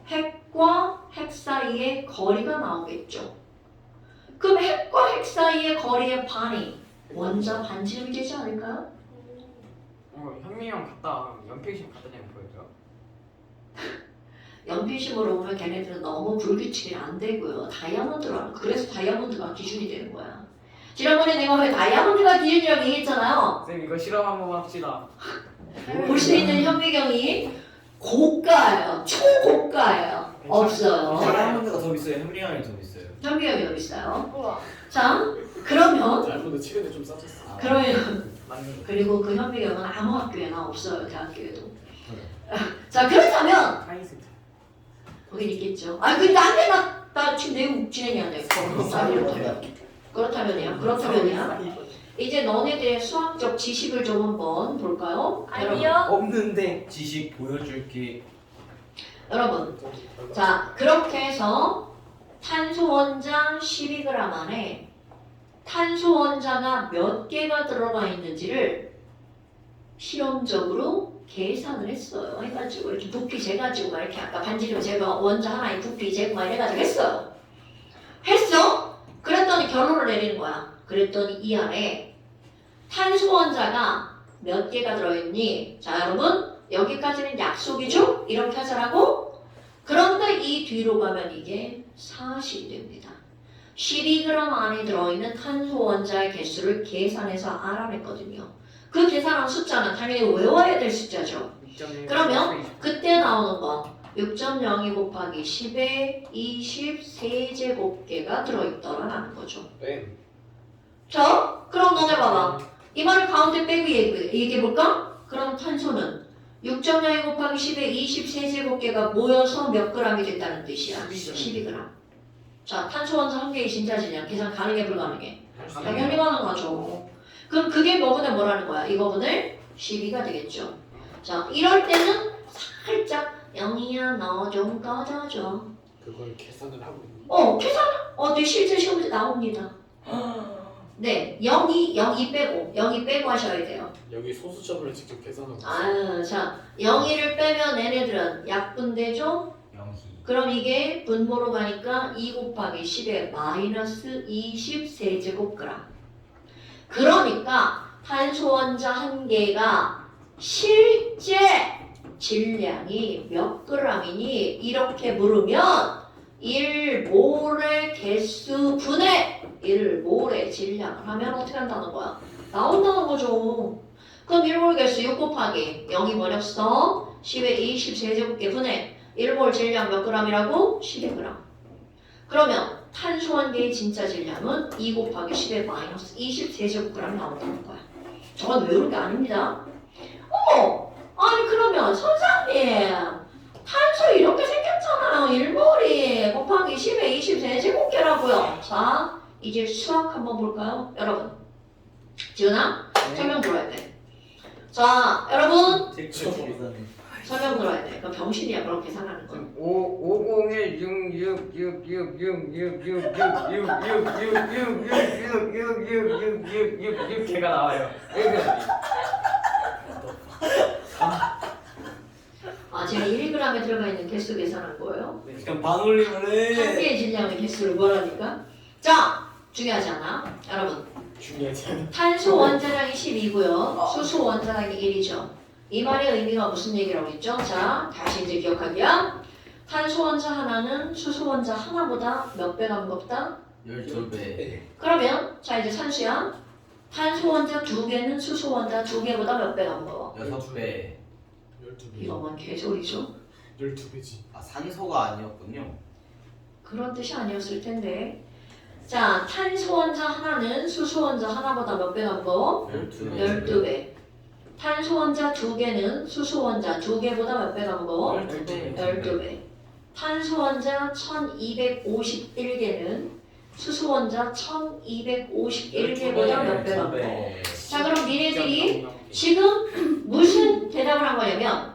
핵과 핵 사이의 거리가 나오겠죠. 그럼 핵과 핵 사이의 거리의 반이 원자 반지름이 되지 않을까요? 현미형 갔다 연필심 갖다 대면 보여줘요? 연필심으로 보면 걔네들은 너무 불규칙이 안 되고요. 다이아몬드로 하는 그래서 다이아몬드가 기준이 되는 거야. 지난번에 내가 왜 다이아몬드가 기준이라고 얘기했잖아요. 쌤 이거 실험 한번 합시다. 볼 수 있는 현미경이 고가예요. 초고가예요. 없어요. 다이아몬드가 더 비싸요. 현미경이 더 비싸요. 현미경이 더 비싸요. 우와. 자, 그러면 잘못도 최근에 좀 싸졌어. 그러면 맞는 그리고 그 현미경은 아무 학교에나 없어요. 대학교에도. 자, 그렇다면 카이스트. 거긴 있겠죠. 아, 근데 안 돼. 나 지금 내용 진행이 안 돼. 그렇다면이야. 이제 너네들의 수학적 지식을 좀 한번 볼까요? 아니요. 없는데. 지식 보여줄게. 여러분, 자 그렇게 해서 탄소 원자 12g 안에 탄소 원자가 몇 개가 들어가 있는지를 실험적으로 계산을 했어요. 해가지고 이렇게 부피 재가지고 막 이렇게 아까 반지름 재가 원자 하나에 부피 재고 막 이래가지고 했어요. 했어? 그랬더니 결론을 내리는 거야. 그랬더니 이 안에 탄소 원자가 몇 개가 들어있니? 자 여러분 여기까지는 약속이죠? 이렇게 하자라고? 그런데 이 뒤로 가면 이게 사실이 됩니다. 12g 안에 들어있는 탄소 원자의 개수를 계산해서 알아냈거든요. 그 계산한 숫자는 당연히 외워야 될 숫자죠. 그러면 그때 나오는 거 6.02 곱하기 10의 23제곱개가 들어있더라라는 거죠. 네. 자, 그럼 너네 봐봐. 이 말을 가운데 빼고 얘기해볼까? 그럼 탄소는 6.02 곱하기 10의 23제곱개가 모여서 몇 g이 됐다는 뜻이야? 12g. 자, 탄소 원자 한 개의 진짜지냐? 계산 가능해 불가능해? 당연히 가능하죠. 그럼 그게 뭐분의 뭐라는 거야? 이거분을 12가 되겠죠. 자, 이럴 때는 살짝 0이야 너 좀 꺼져줘. 그걸 계산을 하고 있는. 계산 네, 실제 시험에 나옵니다. 네, 0이 빼고 하셔야 돼요. 여기 소수점을 직접 계산하고 있어요. 아유, 자, 0이를 빼면 얘네들은 약분되죠? 영희. 그럼 이게 분모로 가니까 2 곱하기 10의 마이너스 23제곱g. 그러니까 탄소 원자 한 개가 실제 질량이 몇 g이니? 이렇게 물으면 1몰의 개수 분의 1몰의 질량을 하면 어떻게 한다는 거야? 나온다는 거죠. 그럼 1몰 개수 6 곱하기 0이 뭐였어? 10의 23제곱개 분의 1몰 질량 몇 g이라고? 12g. 그러면 탄소 한 개의 진짜 질량은 2 곱하기 10의 마이너스 23제곱g 나온다는 거야. 저건 외우는 게 아닙니다. 아니 그러면 선생님 탄소 이렇게 생겼잖아요. 1몰이 곱하기 10의 23제곱개라고요. 자, 이제 수학 한번 볼까요? 여러분. 지훈아, 설명 들어야 돼. 자, 여러분. 설명 들어야 돼. 그럼 병신이야 그렇게 계산하는 거. 501 6 6 6 6 6 6 6 6 6 6 6 6 6 개가 나와요. 아 제가 1g에 들어가 있는 개수 계산한 거예요. 그냥 반올림을 한 해. 개의 질량의 개수를 뭐라니까? 자 중요하지 않아? 여러분 중요하지 않아. 탄소 원자량이 10이고요. 수소 원자량이 1이죠. 이 말의 의미가 무슨 얘기라고 했죠? 자 다시 이제 기억하기야. 탄소 원자 하나는 수소 원자 하나보다 몇 배가 무겁다? 12배. 그러면 자 이제 산수야. 탄소 원자 2개는 수소 원자 2개보다 몇 배가 무거워? 6배. 12배. 이거 뭔 개소리죠? 12배지. 아 산소가 아니었군요. 그런 뜻이 아니었을 텐데. 자 탄소 원자 하나는 수소 원자 하나보다 몇 배가 무거워? 12배. 12배. 탄소 원자 2개는 수소 원자 2개보다 몇 배가 무거워? 12배. 탄소 원자 1251개는 수소 원자 1251개보다 몇 배가 무거워? 자 그럼 니네들이 지금 무슨 대답을 한 거냐면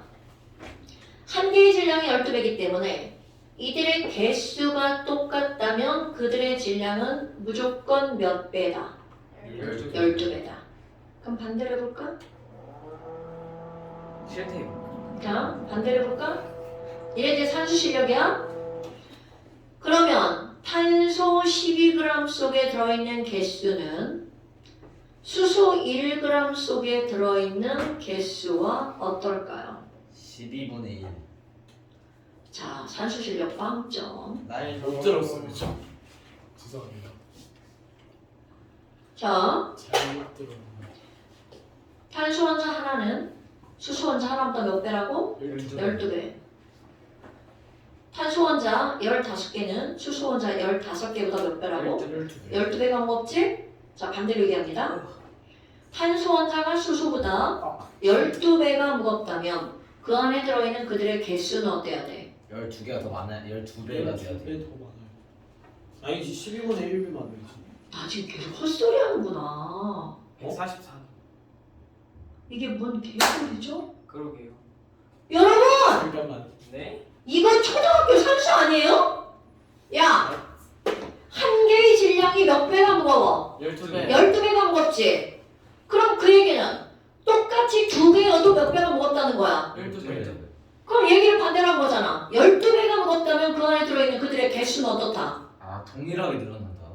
한 개의 질량이 12배이기 때문에 이들의 개수가 똑같다면 그들의 질량은 무조건 몇 배다? 12배다. 그럼 반대로 해볼까? 싫대. 자, 반대로 해볼까? 이래들 산수 실력이야? 그러면 탄소 12g 속에 들어있는 개수는 수소 1g 속에 들어있는 개수와 어떨까요? 12분의 1. 자, 산수 실력 빵점. 날 못 들었어, 그쵸? 죄송합니다. 자, 잘못 들었네. 탄소 원자 하나는 수소 원자 하나보다 몇 배라고? 12배. 12배. 탄소 원자 15개는 수소 원자 15개보다 몇 배라고? 12배. 12배가 무겁지? 자 반대로 얘기합니다. 탄소 원자가 수소보다 12배가 무겁다면 그 안에 들어있는 그들의 개수는 어때야 돼? 12개가 더 많아요. 12배가 돼야 돼. 12배 더 많아요. 아니지 12분의 1배만 되지. 나 지금 계속 헛소리 하는구나. 144. 이게 뭔 개소리죠? 그러게요. 여러분! 잠깐만. 네? 이건 초등학교 산수 아니에요? 야! 한 개의 질량이 몇 배가 무거워? 12배. 12배가 무겁지? 그럼 그 얘기는 똑같이 2개여도 몇 배가 무겁다는 거야. 12배. 그럼 얘기를 반대로 한 거잖아. 12배가 무겁다면 그 안에 들어있는 그들의 개수는 어떻다? 아 동일하게 늘어난다.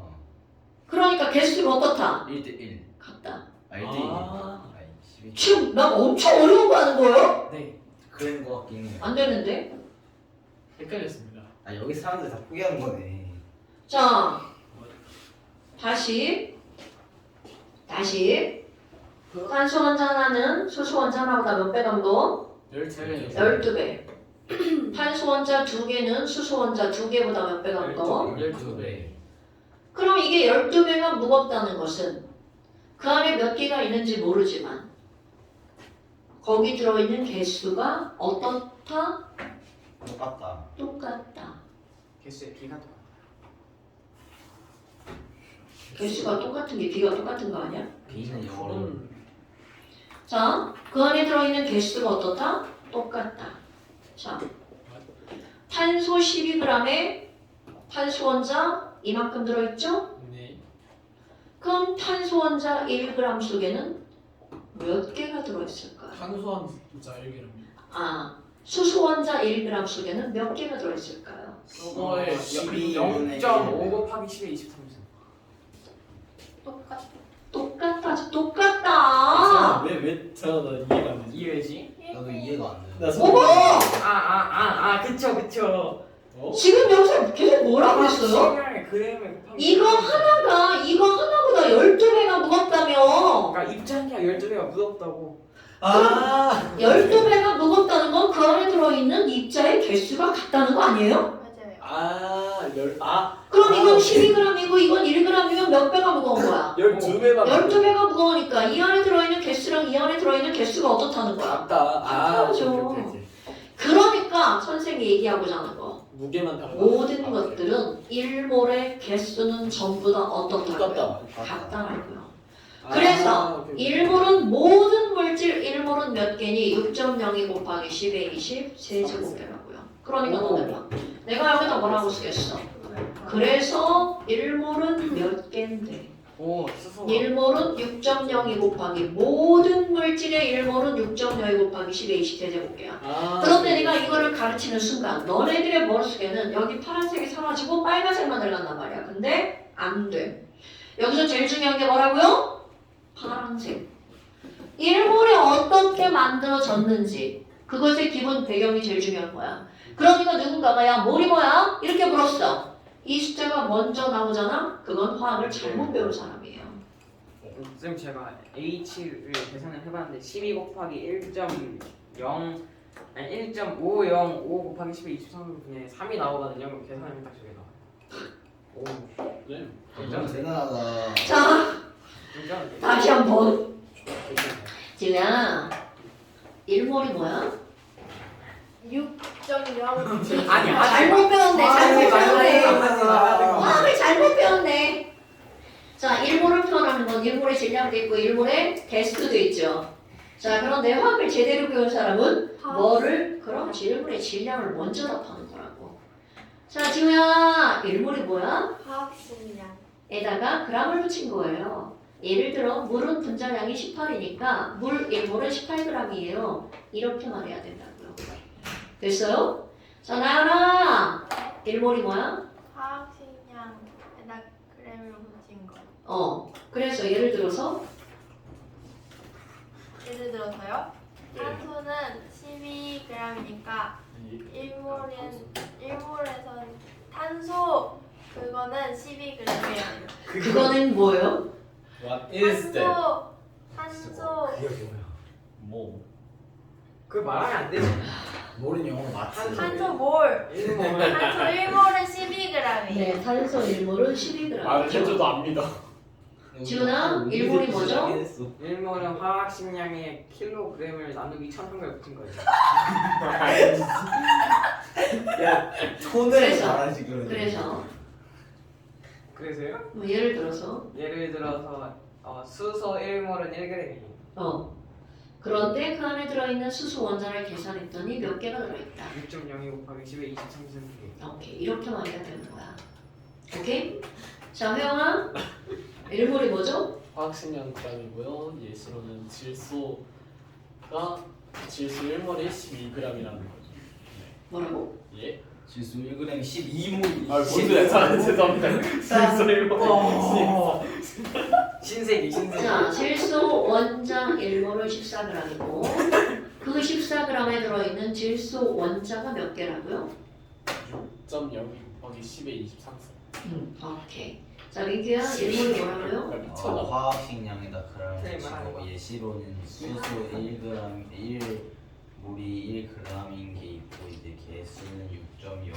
그러니까 개수가 어떻다? 1대1. 같다. 아 1대1. 아. 지금 나 엄청 어려운 거 하는 거예요? 네. 그런 거 같긴 해요. 안 되는데? 헷갈렸습니다. 아 여기 사람들 다 포기하는 거네. 자, 다시 탄소 원자 하나는 수소 원자 하나보다 몇 배가 무거워? 12배. 12배. 탄소 원자 2개는 수소 원자 2개보다 몇 배가 무거워? 12배. 그럼 이게 12배가 무겁다는 것은 그 안에 몇 개가 있는지 모르지만 거기 들어있는 개수가 어떻다? 똑같다. 똑같다. 개수의 비가 더. 개수가 똑같은 게 비가 똑같은 거 아니야? B는 영어로. 자, 그 안에 들어있는 개수가 어떻다? 똑같다. 자, 탄소 12g에 탄소 원자 이만큼 들어있죠? 네. 그럼 탄소 원자 1g 속에는 몇 개가 들어있을까요? 탄소한 진짜 1g이요. 아, 수소 원자 1g 속에는 몇 개가 들어있을까요? 저거에 0.5 곱하기 10의 23. 똑같다. 왜 제가 나 이해가 안 되지? 이해지? 나도 이해가 안 돼. 나 어머! 그쵸. 어? 지금 여기서 계속 뭐라고 했어요? 식량의 그램에 곱하기. 이거 하나보다 12배가 무겁다며. 그러니까 입장이야 12배가 무섭다고. 아 12배가 무겁다는 건 그 안에 들어있는 입자의 개수가 같다는 거 아니에요? 맞아요. 그럼 이건 12g이고 이건 1g이면 몇 배가 무거운 거야? 12배만 12배가 무거우니까 이 안에 들어있는 개수랑 이 안에 들어있는 개수가 어떻다는 거야? 같다. 같아야죠. 그러니까 선생님이 얘기하고자 하는 거 무게만 다르다. 모든 것들은 일몰의 개수는 전부 다 어떻다고요? 똑같다. 같다라고요. 그래서 오케이. 일몰은 모든 물질 일몰은 몇 개니? 6.02 곱하기 10의 20 세제곱개라고요. 그러니까 너네 봐. 내가 여기다 뭐라고 쓰겠어? 그래서 일몰은 몇 개인데? 오 스스로. 일몰은 6.02 곱하기 모든 물질의 일몰은 6.02 곱하기 10의 20 세제곱개야. 그런데 내가 이거를 가르치는 순간 너네들의 머릿속에는 여기 파란색이 사라지고 빨간색만 들어간단 말이야. 근데 안 돼. 여기서 제일 중요한 게 뭐라고요? 파란색. 일몰이 어떻게 만들어졌는지 그것의 기본 배경이 제일 중요한 거야. 그러니까 누군가가 야 몰이 뭐야? 이렇게 물었어. 이 숫자가 먼저 나오잖아? 그건 화학을 잘못 배운 사람이에요. 쌤 제가 H를 계산을 해봤는데 12 곱하기 1.0 아니 1.505 곱하기 10의 23분의 3이 나오거든요. 그럼 계산하면 딱 저게 나와요. 오 네. 진짜? 대단하다. 자, 진짜? 다시 한번. 지우야, 일몰이 뭐야? 6.0 아니 잘못 배웠네. 잘못 배웠네. 아, 화학을 잘못 배웠네. 자, 일몰을 표현하는 건 일몰의 질량도 있고 일몰의 개수도 있죠. 자, 그런데 화학을 제대로 배운 사람은 뭐를? 그렇지, 일몰의 질량을 먼저 답하는 거라고. 자, 지우야, 일몰이 뭐야? 화학식량 에다가 g을 붙인 거예요. 예를 들어 물은 분자량이 18이니까 물 1몰은 18g이에요. 이렇게 말해야 된다고요. 됐어요? 자, 나연아, 1몰이 뭐야? 화학식량에다 그램을 붙인 거. 그래서 예를 들어서 예를 들어서요. 탄소는 12g이니까 1몰에서 탄소 그거는 12g이에요. 그거는 뭐예요? What is that? 탄소 그게 뭐야? 뭐? 그거 말하면 안 되지. 모르는 영어 맞지? 탄소 몰 일본 탄소 1몰은 12g이에요. 네, 탄소 1몰은 12g. 말을 해줘도 압니다. 지훈아, 일몰이 뭐죠? 일몰은 화학식량의 킬로그램을 나누기 1000평을 붙인 거예요. 야, 톤을 그래서, 말하지 그러네. 그래서요? 뭐 예를 들어서 예를 들어서 수소 1몰은 1g이에요. 그런데 그 안에 들어있는 수소 원자를 계산했더니 몇 개가 들어있다. 6.02 곱하기 10의 23cm. 오케이, 이렇게 말해야 되는 거야. 오케이? 자, 회영아, 일몰이 뭐죠? 화학식량 g이고요. 예시로는 질소 1몰에 12g이라는 거죠. 뭐라고? 예? 질소 1g이 12몰. 아, 뭔데? 죄송합니다. 질소 1몰에 신세기. 자, 질소 원장 1몰은 14g이고 그 14g에 들어있는 질소 원자가 몇 개라고요? 6.02 곱하기 10의 23. 오케이. 자, 민규야, 1몰이 뭐라고요? 미쳤나? 화학식량에다 그램을 네, 붙이고 말하는 거. 예시로는 수소 1몰이 1g인 게 있고 이제 개수는 6.02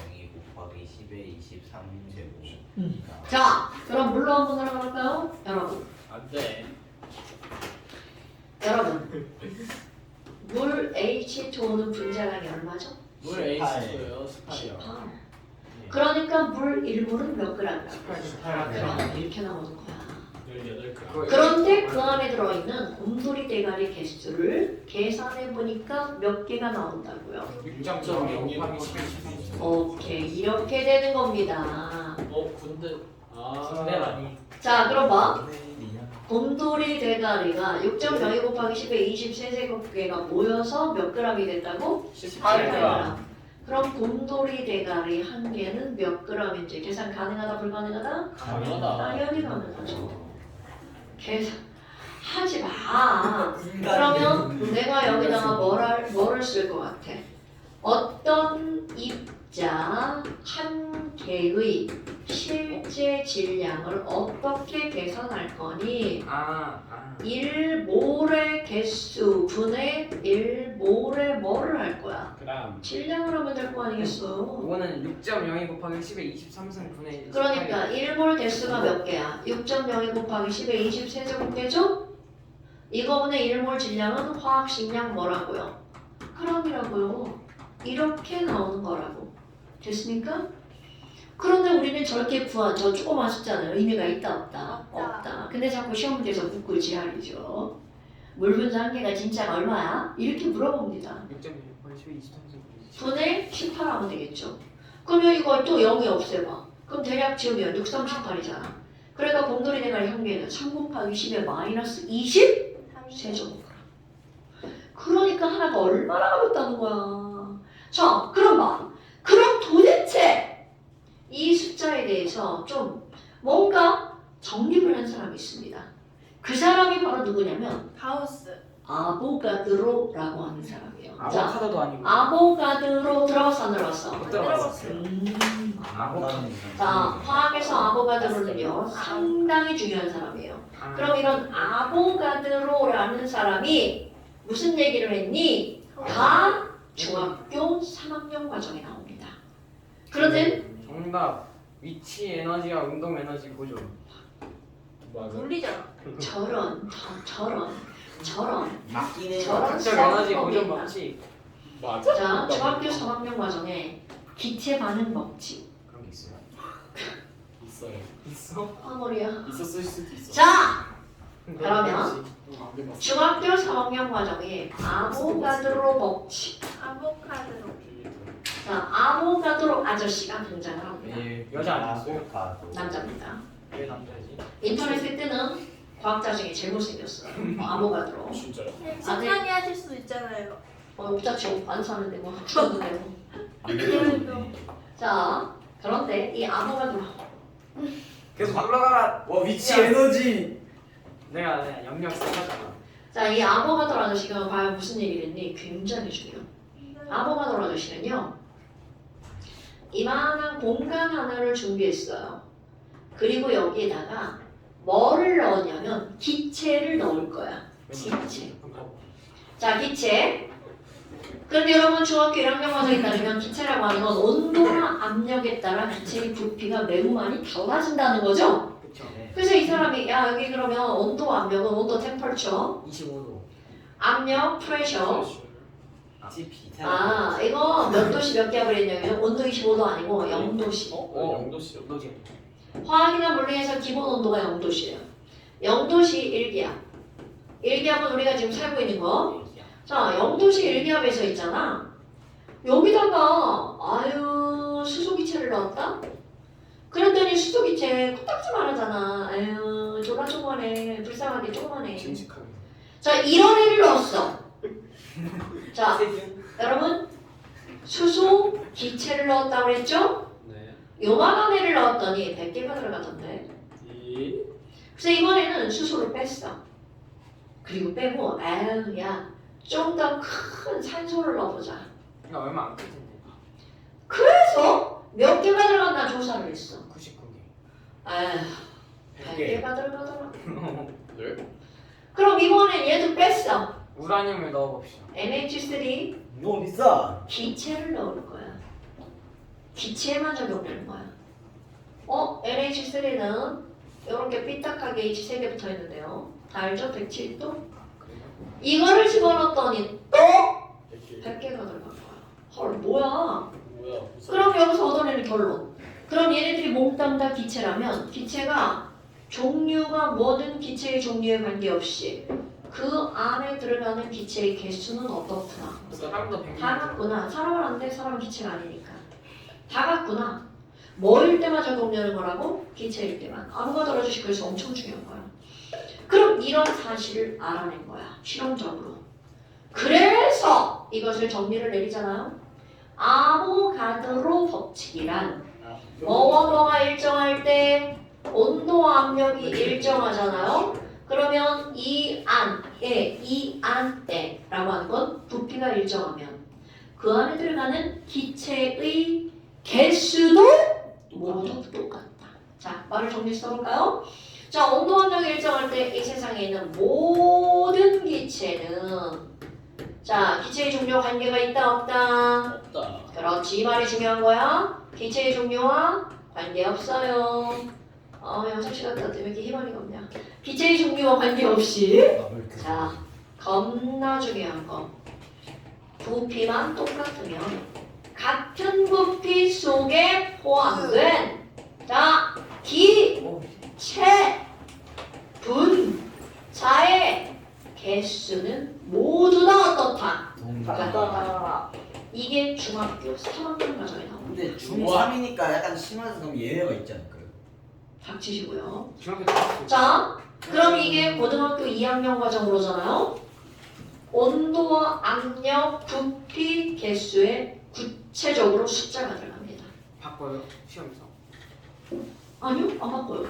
곱하기 10의 23제곱. 자, 그럼 물로 한번 들어갈까요? 여러분, 안 돼. 물 H2O는 분자량이 얼마죠? 물 H고요. 18이요. 18. 그러니까 물 1몰은 몇 g이라고? 18g. 이렇게 나오는 거야. 18g. 그런데 그 안에 들어있는 곰돌이 대가리 개수를 계산해 보니까 몇 개가 나온다고요? 6.02 곱하기 10의 23cm. 오케이, 이렇게 되는 겁니다. 근데 근데 아니. 자, 그럼 봐. 네. 곰돌이 대가리가 6.02 곱하기 10의 23제곱개가 모여서 몇 g이 됐다고? 18g. 그럼 곰돌이 대가리 한 개는 몇 g인지 계산 가능하다 불가능하다? 가능하다. 당연히 가능하죠. 계산하지 마. 그러면 내가 여기다가 뭐를 쓸 것 같아? 어떤 입자 한 개의 실제 질량을 어떻게 계산할 거니? 1몰의 개수 분의 1몰의 뭐를 할 거야? 그럼 질량을 하면 될 거 아니겠어? 이거는 6.02 곱하기 10의 23승분의 1. 그러니까 1몰 개수가 몇 개야? 6.02 곱하기 10의 23제곱개죠? 이거분의 1몰 질량은 화학식량 뭐라고요? g이라고요. 이렇게 나오는 거라고. 됐습니까? 그런데 우리는 저렇게 구한 저 조그만 숫자는 의미가 있다 없다? 없다. 없다. 근데 자꾸 시험 문제에서 묻고 지랄이죠. 물 분수 한계가 진짜 얼마야? 이렇게 물어봅니다. 6.1 12 23 분의 18 하면 되겠죠. 그러면 이걸 또 0이 없애봐. 그럼 대략 지우면 6, 3, 18이잖아. 그러니까 곰돌이 대가리 한계는 3 곱하기 10의 마이너스 20 세제곱이라. 그러니까 하나가 얼마나 가볍다는 거야. 자, 그럼 봐. 그럼 도대체 이 숫자에 대해서 좀 뭔가 정립을 한 사람이 있습니다. 그 사람이 바로 누구냐면 가우스. 아보가드로라고 하는 사람이에요. 자, 아보카도도 아니고 아보가드로 들어봤어 안 들어봤어? 못 들어봤어. 자, 화학에서 아보가드로는요 상당히 중요한 사람이에요. 그럼 이런 아보가드로라는 사람이 무슨 얘기를 했니? 다 중학교 3학년 과정에 나옵니다. 그런데 정답 위치 에너지와 운동 에너지 보조. 맞아. 물리잖아. 저런 맞기는 저런 각적 에너지 수학 보존 법이다. 법칙 맞아. 자, 중학교 3학년 과정에 기체 반응 법칙. 그런 게 있어요. 있어요. 있어? 아 머리야. 있었을 수도 있어. 자, 근데 그러면 안 돼봤어. 중학교 3학년 과정에 아보가드로 법칙. 아보카도. 자, 아보가드로 아저씨가 등장을 합니다. 여자 아니었어요? 아보카도. 남자입니다. 왜 남자지? 인터넷에 뜨는 과학자 중에 제일 못생겼어요. 아보가드로. 진짜요? 식상해 하실 수도 있잖아요. 옥자치 안 사는데 뭐 죽어도 되고. 그래도. 자, 그런데 이 아보가드로. 계속 올라가라. 와 위치 야. 에너지. 내가 염력 써봤잖아. 자, 이 아보가드로 아저씨가 과연 무슨 얘기를 했니? 굉장히 중요해요. 아보가드로 아저씨는요. 이만한 공간 하나를 준비했어요. 그리고 여기에다가 뭐를 넣었냐면 기체를 넣을 거야. 기체. 자, 기체. 그런데 여러분 중학교 1학년 과정에 따르면 기체라고 하는 건 온도나 압력에 따라 기체의 부피가 매우 많이 달라진다는 거죠. 그쵸. 그래서 이 사람이 야 여기 그러면 온도 압력은 온도 템퍼처 25도. 압력 프레셔 TP. 아 이거 몇 도씨 몇 기압을 했냐면 온도 25도 아니고 0도씨 영도씨. 너지. 화학이나 물리에서 기본 온도가 0도씨예요 0도씨 1기압 1기압은 우리가 지금 살고 있는 거 자, 0도씨 1기압에서 있잖아. 여기다가 아유 수소기체를 넣었다? 그랬더니 수소기체 코딱지만 하잖아. 아유 졸라 조그만해. 불쌍하게 조그만해. 징직하게. 자, 이런 애를 넣었어. 자, 여러분 수소기체를 넣었다고 그랬죠? 네. 요만한 애를 넣었더니 100개가 들어가던데. 이. 그래서 이번에는 수소를 뺐어. 그리고 빼고 아유 야 좀 더 큰 산소를 넣어보자. 이거 얼마 안 끝인데. 그래서 몇 개가 들어갔나 조사를 했어. 99개. 아휴, 100개. 100개가 들어가더라. 네. 그럼 이번엔 얘도 뺐어. 우라늄을 넣어봅시다. NH3 너무 비싸. 기체를 넣을 거야. 기체에만 적용되는 거야. NH3는 이렇게 삐딱하게 H3개 붙어 있는데요. 다 알죠? 107도? 이거를 집어넣었더니 또 100개가 들어간 거야. 헐, 뭐야? 뭐야? 그럼 여기서 얻어내는 결론. 그럼 얘네들이 몽땅 다 기체라면 기체가 종류가 뭐든 기체의 종류에 관계없이 그 안에 들어가는 기체의 개수는 어떻구나. 사람도 100개. 다 같구나. 사람은 안 돼. 사람은 기체가 아니니까. 다 같구나. 뭐일 때만 적용되는 거라고? 기체일 때만. 아무가 들어주시 그래서 엄청 중요한 거야. 그럼 이런 사실을 알아낸 거야. 실험적으로. 그래서 이것을 정리를 내리잖아요. 아보가드로 법칙이란 뭐가 일정할 때 온도 압력이 일정하잖아요. 그러면 이 안에라고 하는 건 부피가 일정하면 그 안에 들어가는 기체의 개수도 모두 똑같다. 자, 말을 정리해서 볼까요? 자, 온도 압력이 일정할 때 이 세상에 있는 모든 기체는 자, 기체의 종류 관계가 있다 없다? 없다. 그렇지, 이 말이 중요한 거야. 기체의 종류와 관계없어요. 영상시 갔다 왔더니 왜 이렇게 희망이 없냐. 기체의 종류와 관계없이 자, 겁나 중요한 거. 부피만 똑같으면 같은 부피 속에 포함된 자, 기체 분자의 개수는 모두 다 어떻다? 같다. 이게 중학교 3학년 과정에 나옵니다. 근데 중3이니까 약간 심해서 그럼 예외가 있지 않을까요? 닥치시고요. 중학교 때 자, 그럼 이게 고등학교 2학년 과정으로잖아요. 온도와 압력, 부피, 개수에 구체적으로 숫자가 들어갑니다. 바꿔요 시험에서. 아니요, 안 바꿔요.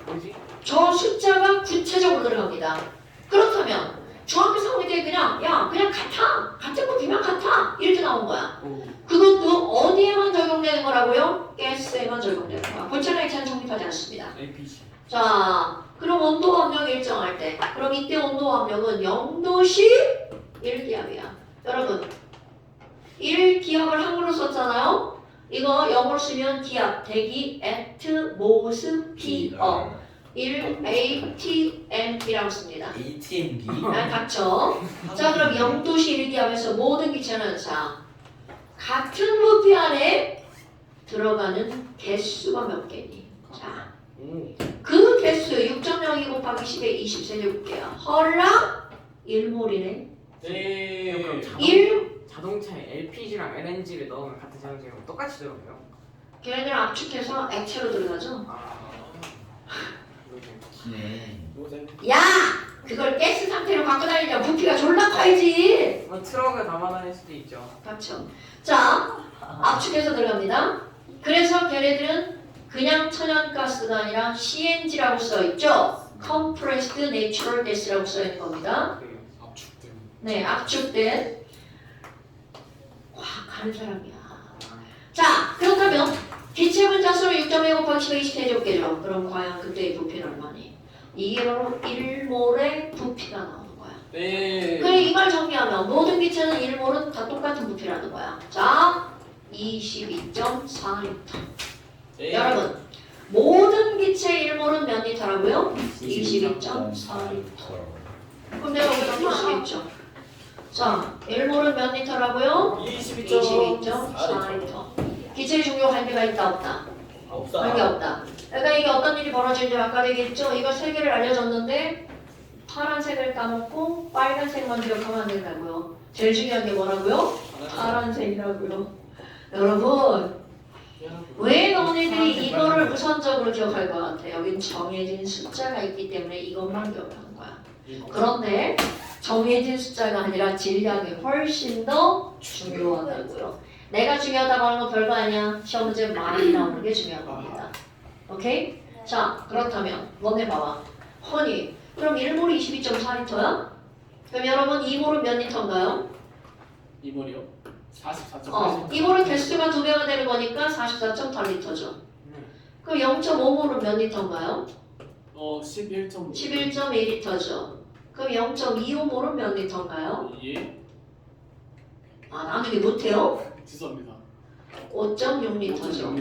뭐지? 저 숫자가 구체적으로 들어갑니다. 그렇다면 중학교 3학년 때 그냥 그냥 같아. 같은 부피면 같아. 이렇게 나온 거야. 오. 그것도 어디에만 적용되는 거라고요? 가스에만 적용되는 거야. 본체나 액체는 성립하지 않습니다. LPG. 자, 그럼 온도 압력이 일정할 때, 그럼 이때 온도 압력은 0도씨 1기압이야. 여러분, 1기압을 한글로 썼잖아요. 이거 영어로 쓰면 기압, 대기, atmosphere 1 atm이라고 씁니다. ATM기. 닥쳐. 자, 그럼 0도씨 1기압에서 모든 기체는 자, 같은 부피 안에 들어가는 개수가 몇 개니? 자, 오. 그 개수 6.02 곱하기 10의 20세제곱개야. 헐라 1몰이네. 네. 그럼 1 자동차에 LPG랑 LNG를 넣으면 같은 작용이랑 똑같이 들어가요? 걔네들 압축해서 액체로 들어가죠. 아. 그러게. 네. 요새 야! 그걸 가스 상태로 갖고 다니려면 부피가 졸라 커야지. 뭐 트럭을 담아다닐 수도 있죠. 닥쳐. 자, 압축해서 들어갑니다. 그래서 걔네들은 그냥 천연가스가 아니라 CNG라고 써있죠. Compressed Natural Gas라고 써있는 겁니다. 그래요. 압축된. 네, 압축된 과학하는 사람이야. 자, 그렇다면 기체 분자수는 6.1 곱하기 10의 20세제곱개죠. 그럼 과연 그때의 부피는 얼마니? 이게 바로 1몰의 부피가 나오는 거야. 네. 그래, 이걸 정리하면 모든 기체는 1몰은 다 똑같은 부피라는 거야. 자, 22.4리터. 네. 여러분, 모든 기체 1몰은 몇 리터라고요? 22.4리터. 그럼 내가 여기다 풀 수 있죠. 자, 1몰은 몇 리터라고요? 22.4리터. 기체의 종류 관계가 있다 없다? 관계 없다. 그러니까 이게 어떤 일이 벌어지는지 아까 얘기했죠? 이거 세 개를 알려줬는데 파란색을 까먹고 빨간색만 기억하면 안 된다고요. 제일 중요한 게 뭐라고요? 파란색이라고요. 여러분, 왜 너네들이 이거를 우선적으로 기억할 것 같아? 여긴 정해진 숫자가 있기 때문에 이것만 기억하는 거야. 그런데 정해진 숫자가 아니라 질량이 훨씬 더 중요하다고요. 내가 중요하다고 하는 건 별거 아니야. 시험 문제 많이 나오는 게 중요한 겁니다. 오케이? 자, 그렇다면 너네 봐봐. 허니, 그럼 1몰이 22.4리터야? 그럼 여러분 2몰은 몇 리터인가요? 이몰이요? 44.8. 2몰은 개수가 2배가 되는 거니까 44.8리터죠. 그럼 0.5몰은 몇 리터인가요? 11.5. 11.2리터죠. 그럼 0.25몰은 몇 리터인가요? 예. 아, 나누기 못해요? 죄송합니다. 5.6리터죠.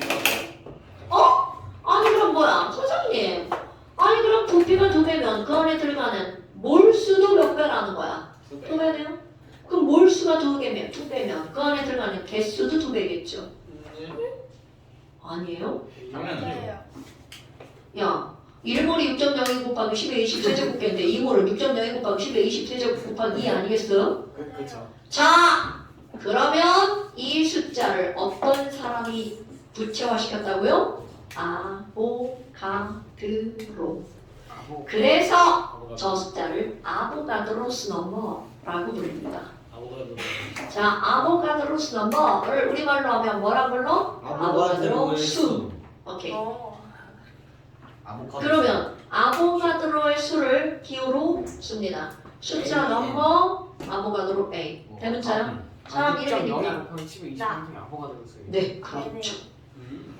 아니 그럼 뭐야? 선생님. 아니 그럼 부피가 2배면 그 안에 들어가는 몰수도 몇 배라는 거야? 2배네요? 그럼 몰수가 2배면 그 안에 들어가는 개수도 2배겠죠? 아니에요? 맞아요. 야, 1몰이 6.02 곱하기 10의 20세제곱개인데 2몰은 6.02 곱하기 10의 20세제곱 곱하기 2 아니겠어? 그렇죠. 자, 그러면 이 숫자를 어떤 사람이 부채화시켰다고요? 아보가드로. 그래서 저 숫자를 아보가드로스 넘버라고 부릅니다. 아보가도. 자, 아보가드로스 넘버를 우리말로 하면 뭐라 불러? 아보가드로 수. 오케이. 그러면 아보가드로의 수를 기호로 씁니다. 숫자 넘버 아보가드로 A. 대문자요? 사람 이름이니까. 곱하기 10의 20cm 아보가드로 써요. 네, 그렇죠.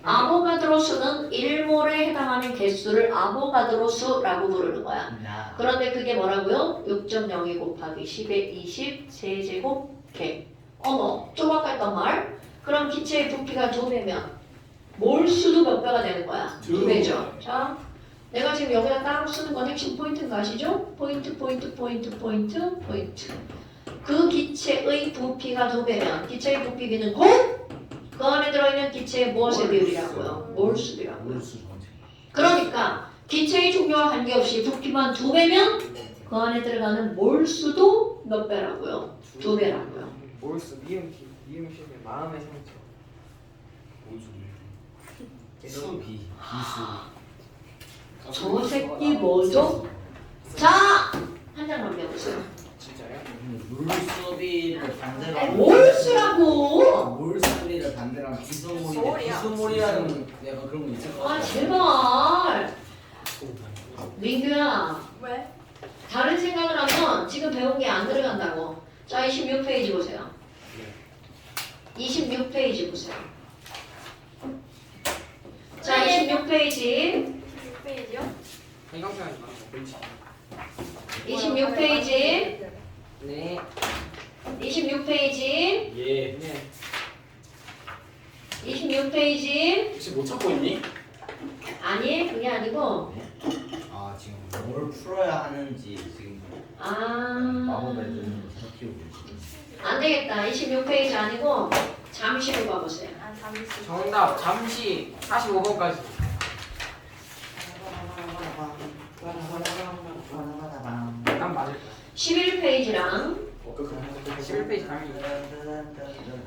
아보가드로 수는 1몰에 해당하는 개수를 아보가드로 수라고 부르는 거야. 그런데 그게 뭐라고요? 6.02 곱하기 10의 20 세제곱개. 어머, 좀 아까 했던 말. 그럼 기체의 부피가 2배면 몰수도 몇 배가 되는 거야? 2배죠. 자, 내가 지금 여기다 따로 쓰는 건 핵심 포인트인 거 아시죠? 포인트. 그 기체의 부피가 2배면 기체의 부피비는 곧 그 안에 들어있는 기체의 무엇의 비율이라고요? 몰수 비율이라고요. 몰수 전체. 그러니까 기체의 종류와 관계없이 부피만 2배면 그 안에 들어가는 몰수도 몇 배라고요? 2배라고요. 몰수 미음실의 마음의 상처. 뭔 소리야? 수비 저 새끼 뭐죠? 자! 한 장만 배워보세요. 진짜요? 물수비를 반대로 몰수라고! 물수비를 반대로 하면 비소물인데 소울이야. 비소물이라는 약간 그런 거 있을 것 아 같아. 제발! 민규야 왜? 다른 생각을 하면 지금 배운 게 안 들어간다고. 자 26페이지 보세요. 26페이지 보세요. 자 26페이지 6페이지요? 생각하지 말고. 26페이지 네. 26페이지 예. 네. 26페이지 혹시 못 찾고 있니? 아니 그게 아니고 아 지금 뭘 풀어야 하는지 지금 마법에 드는 거 생각해보고 있어. 안되겠다. 26페이지 아니고 잠시로 봐보세요. 아 잠시. 정답 잠시 45번까지. 난 맞을 거야. 11페이지랑 그럼 11페이지 가면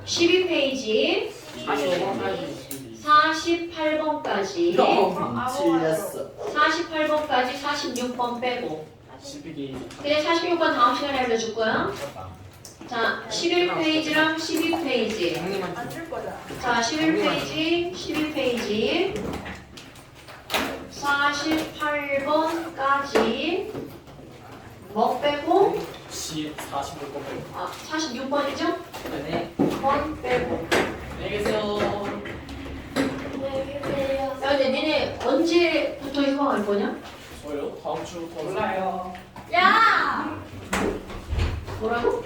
12페이지 45번까지. 48번까지 틀렸어. 48번까지 46번 빼고 12기 그냥 46번 다음 시간에 알려줄 거야. 자 11페이지랑 12페이지 형님한테 안줄 거잖아. 자 11페이지 12페이지 48번까지 뭐 빼고 45번 빼고. 아 46번이죠? 네. 1번 빼고 안녕히 계세요. 안녕히 계세요. 야 근데 니네 언제부터 휴학할 거냐? 저요? 다음 주부터 몰라요. 야! 뭐라고?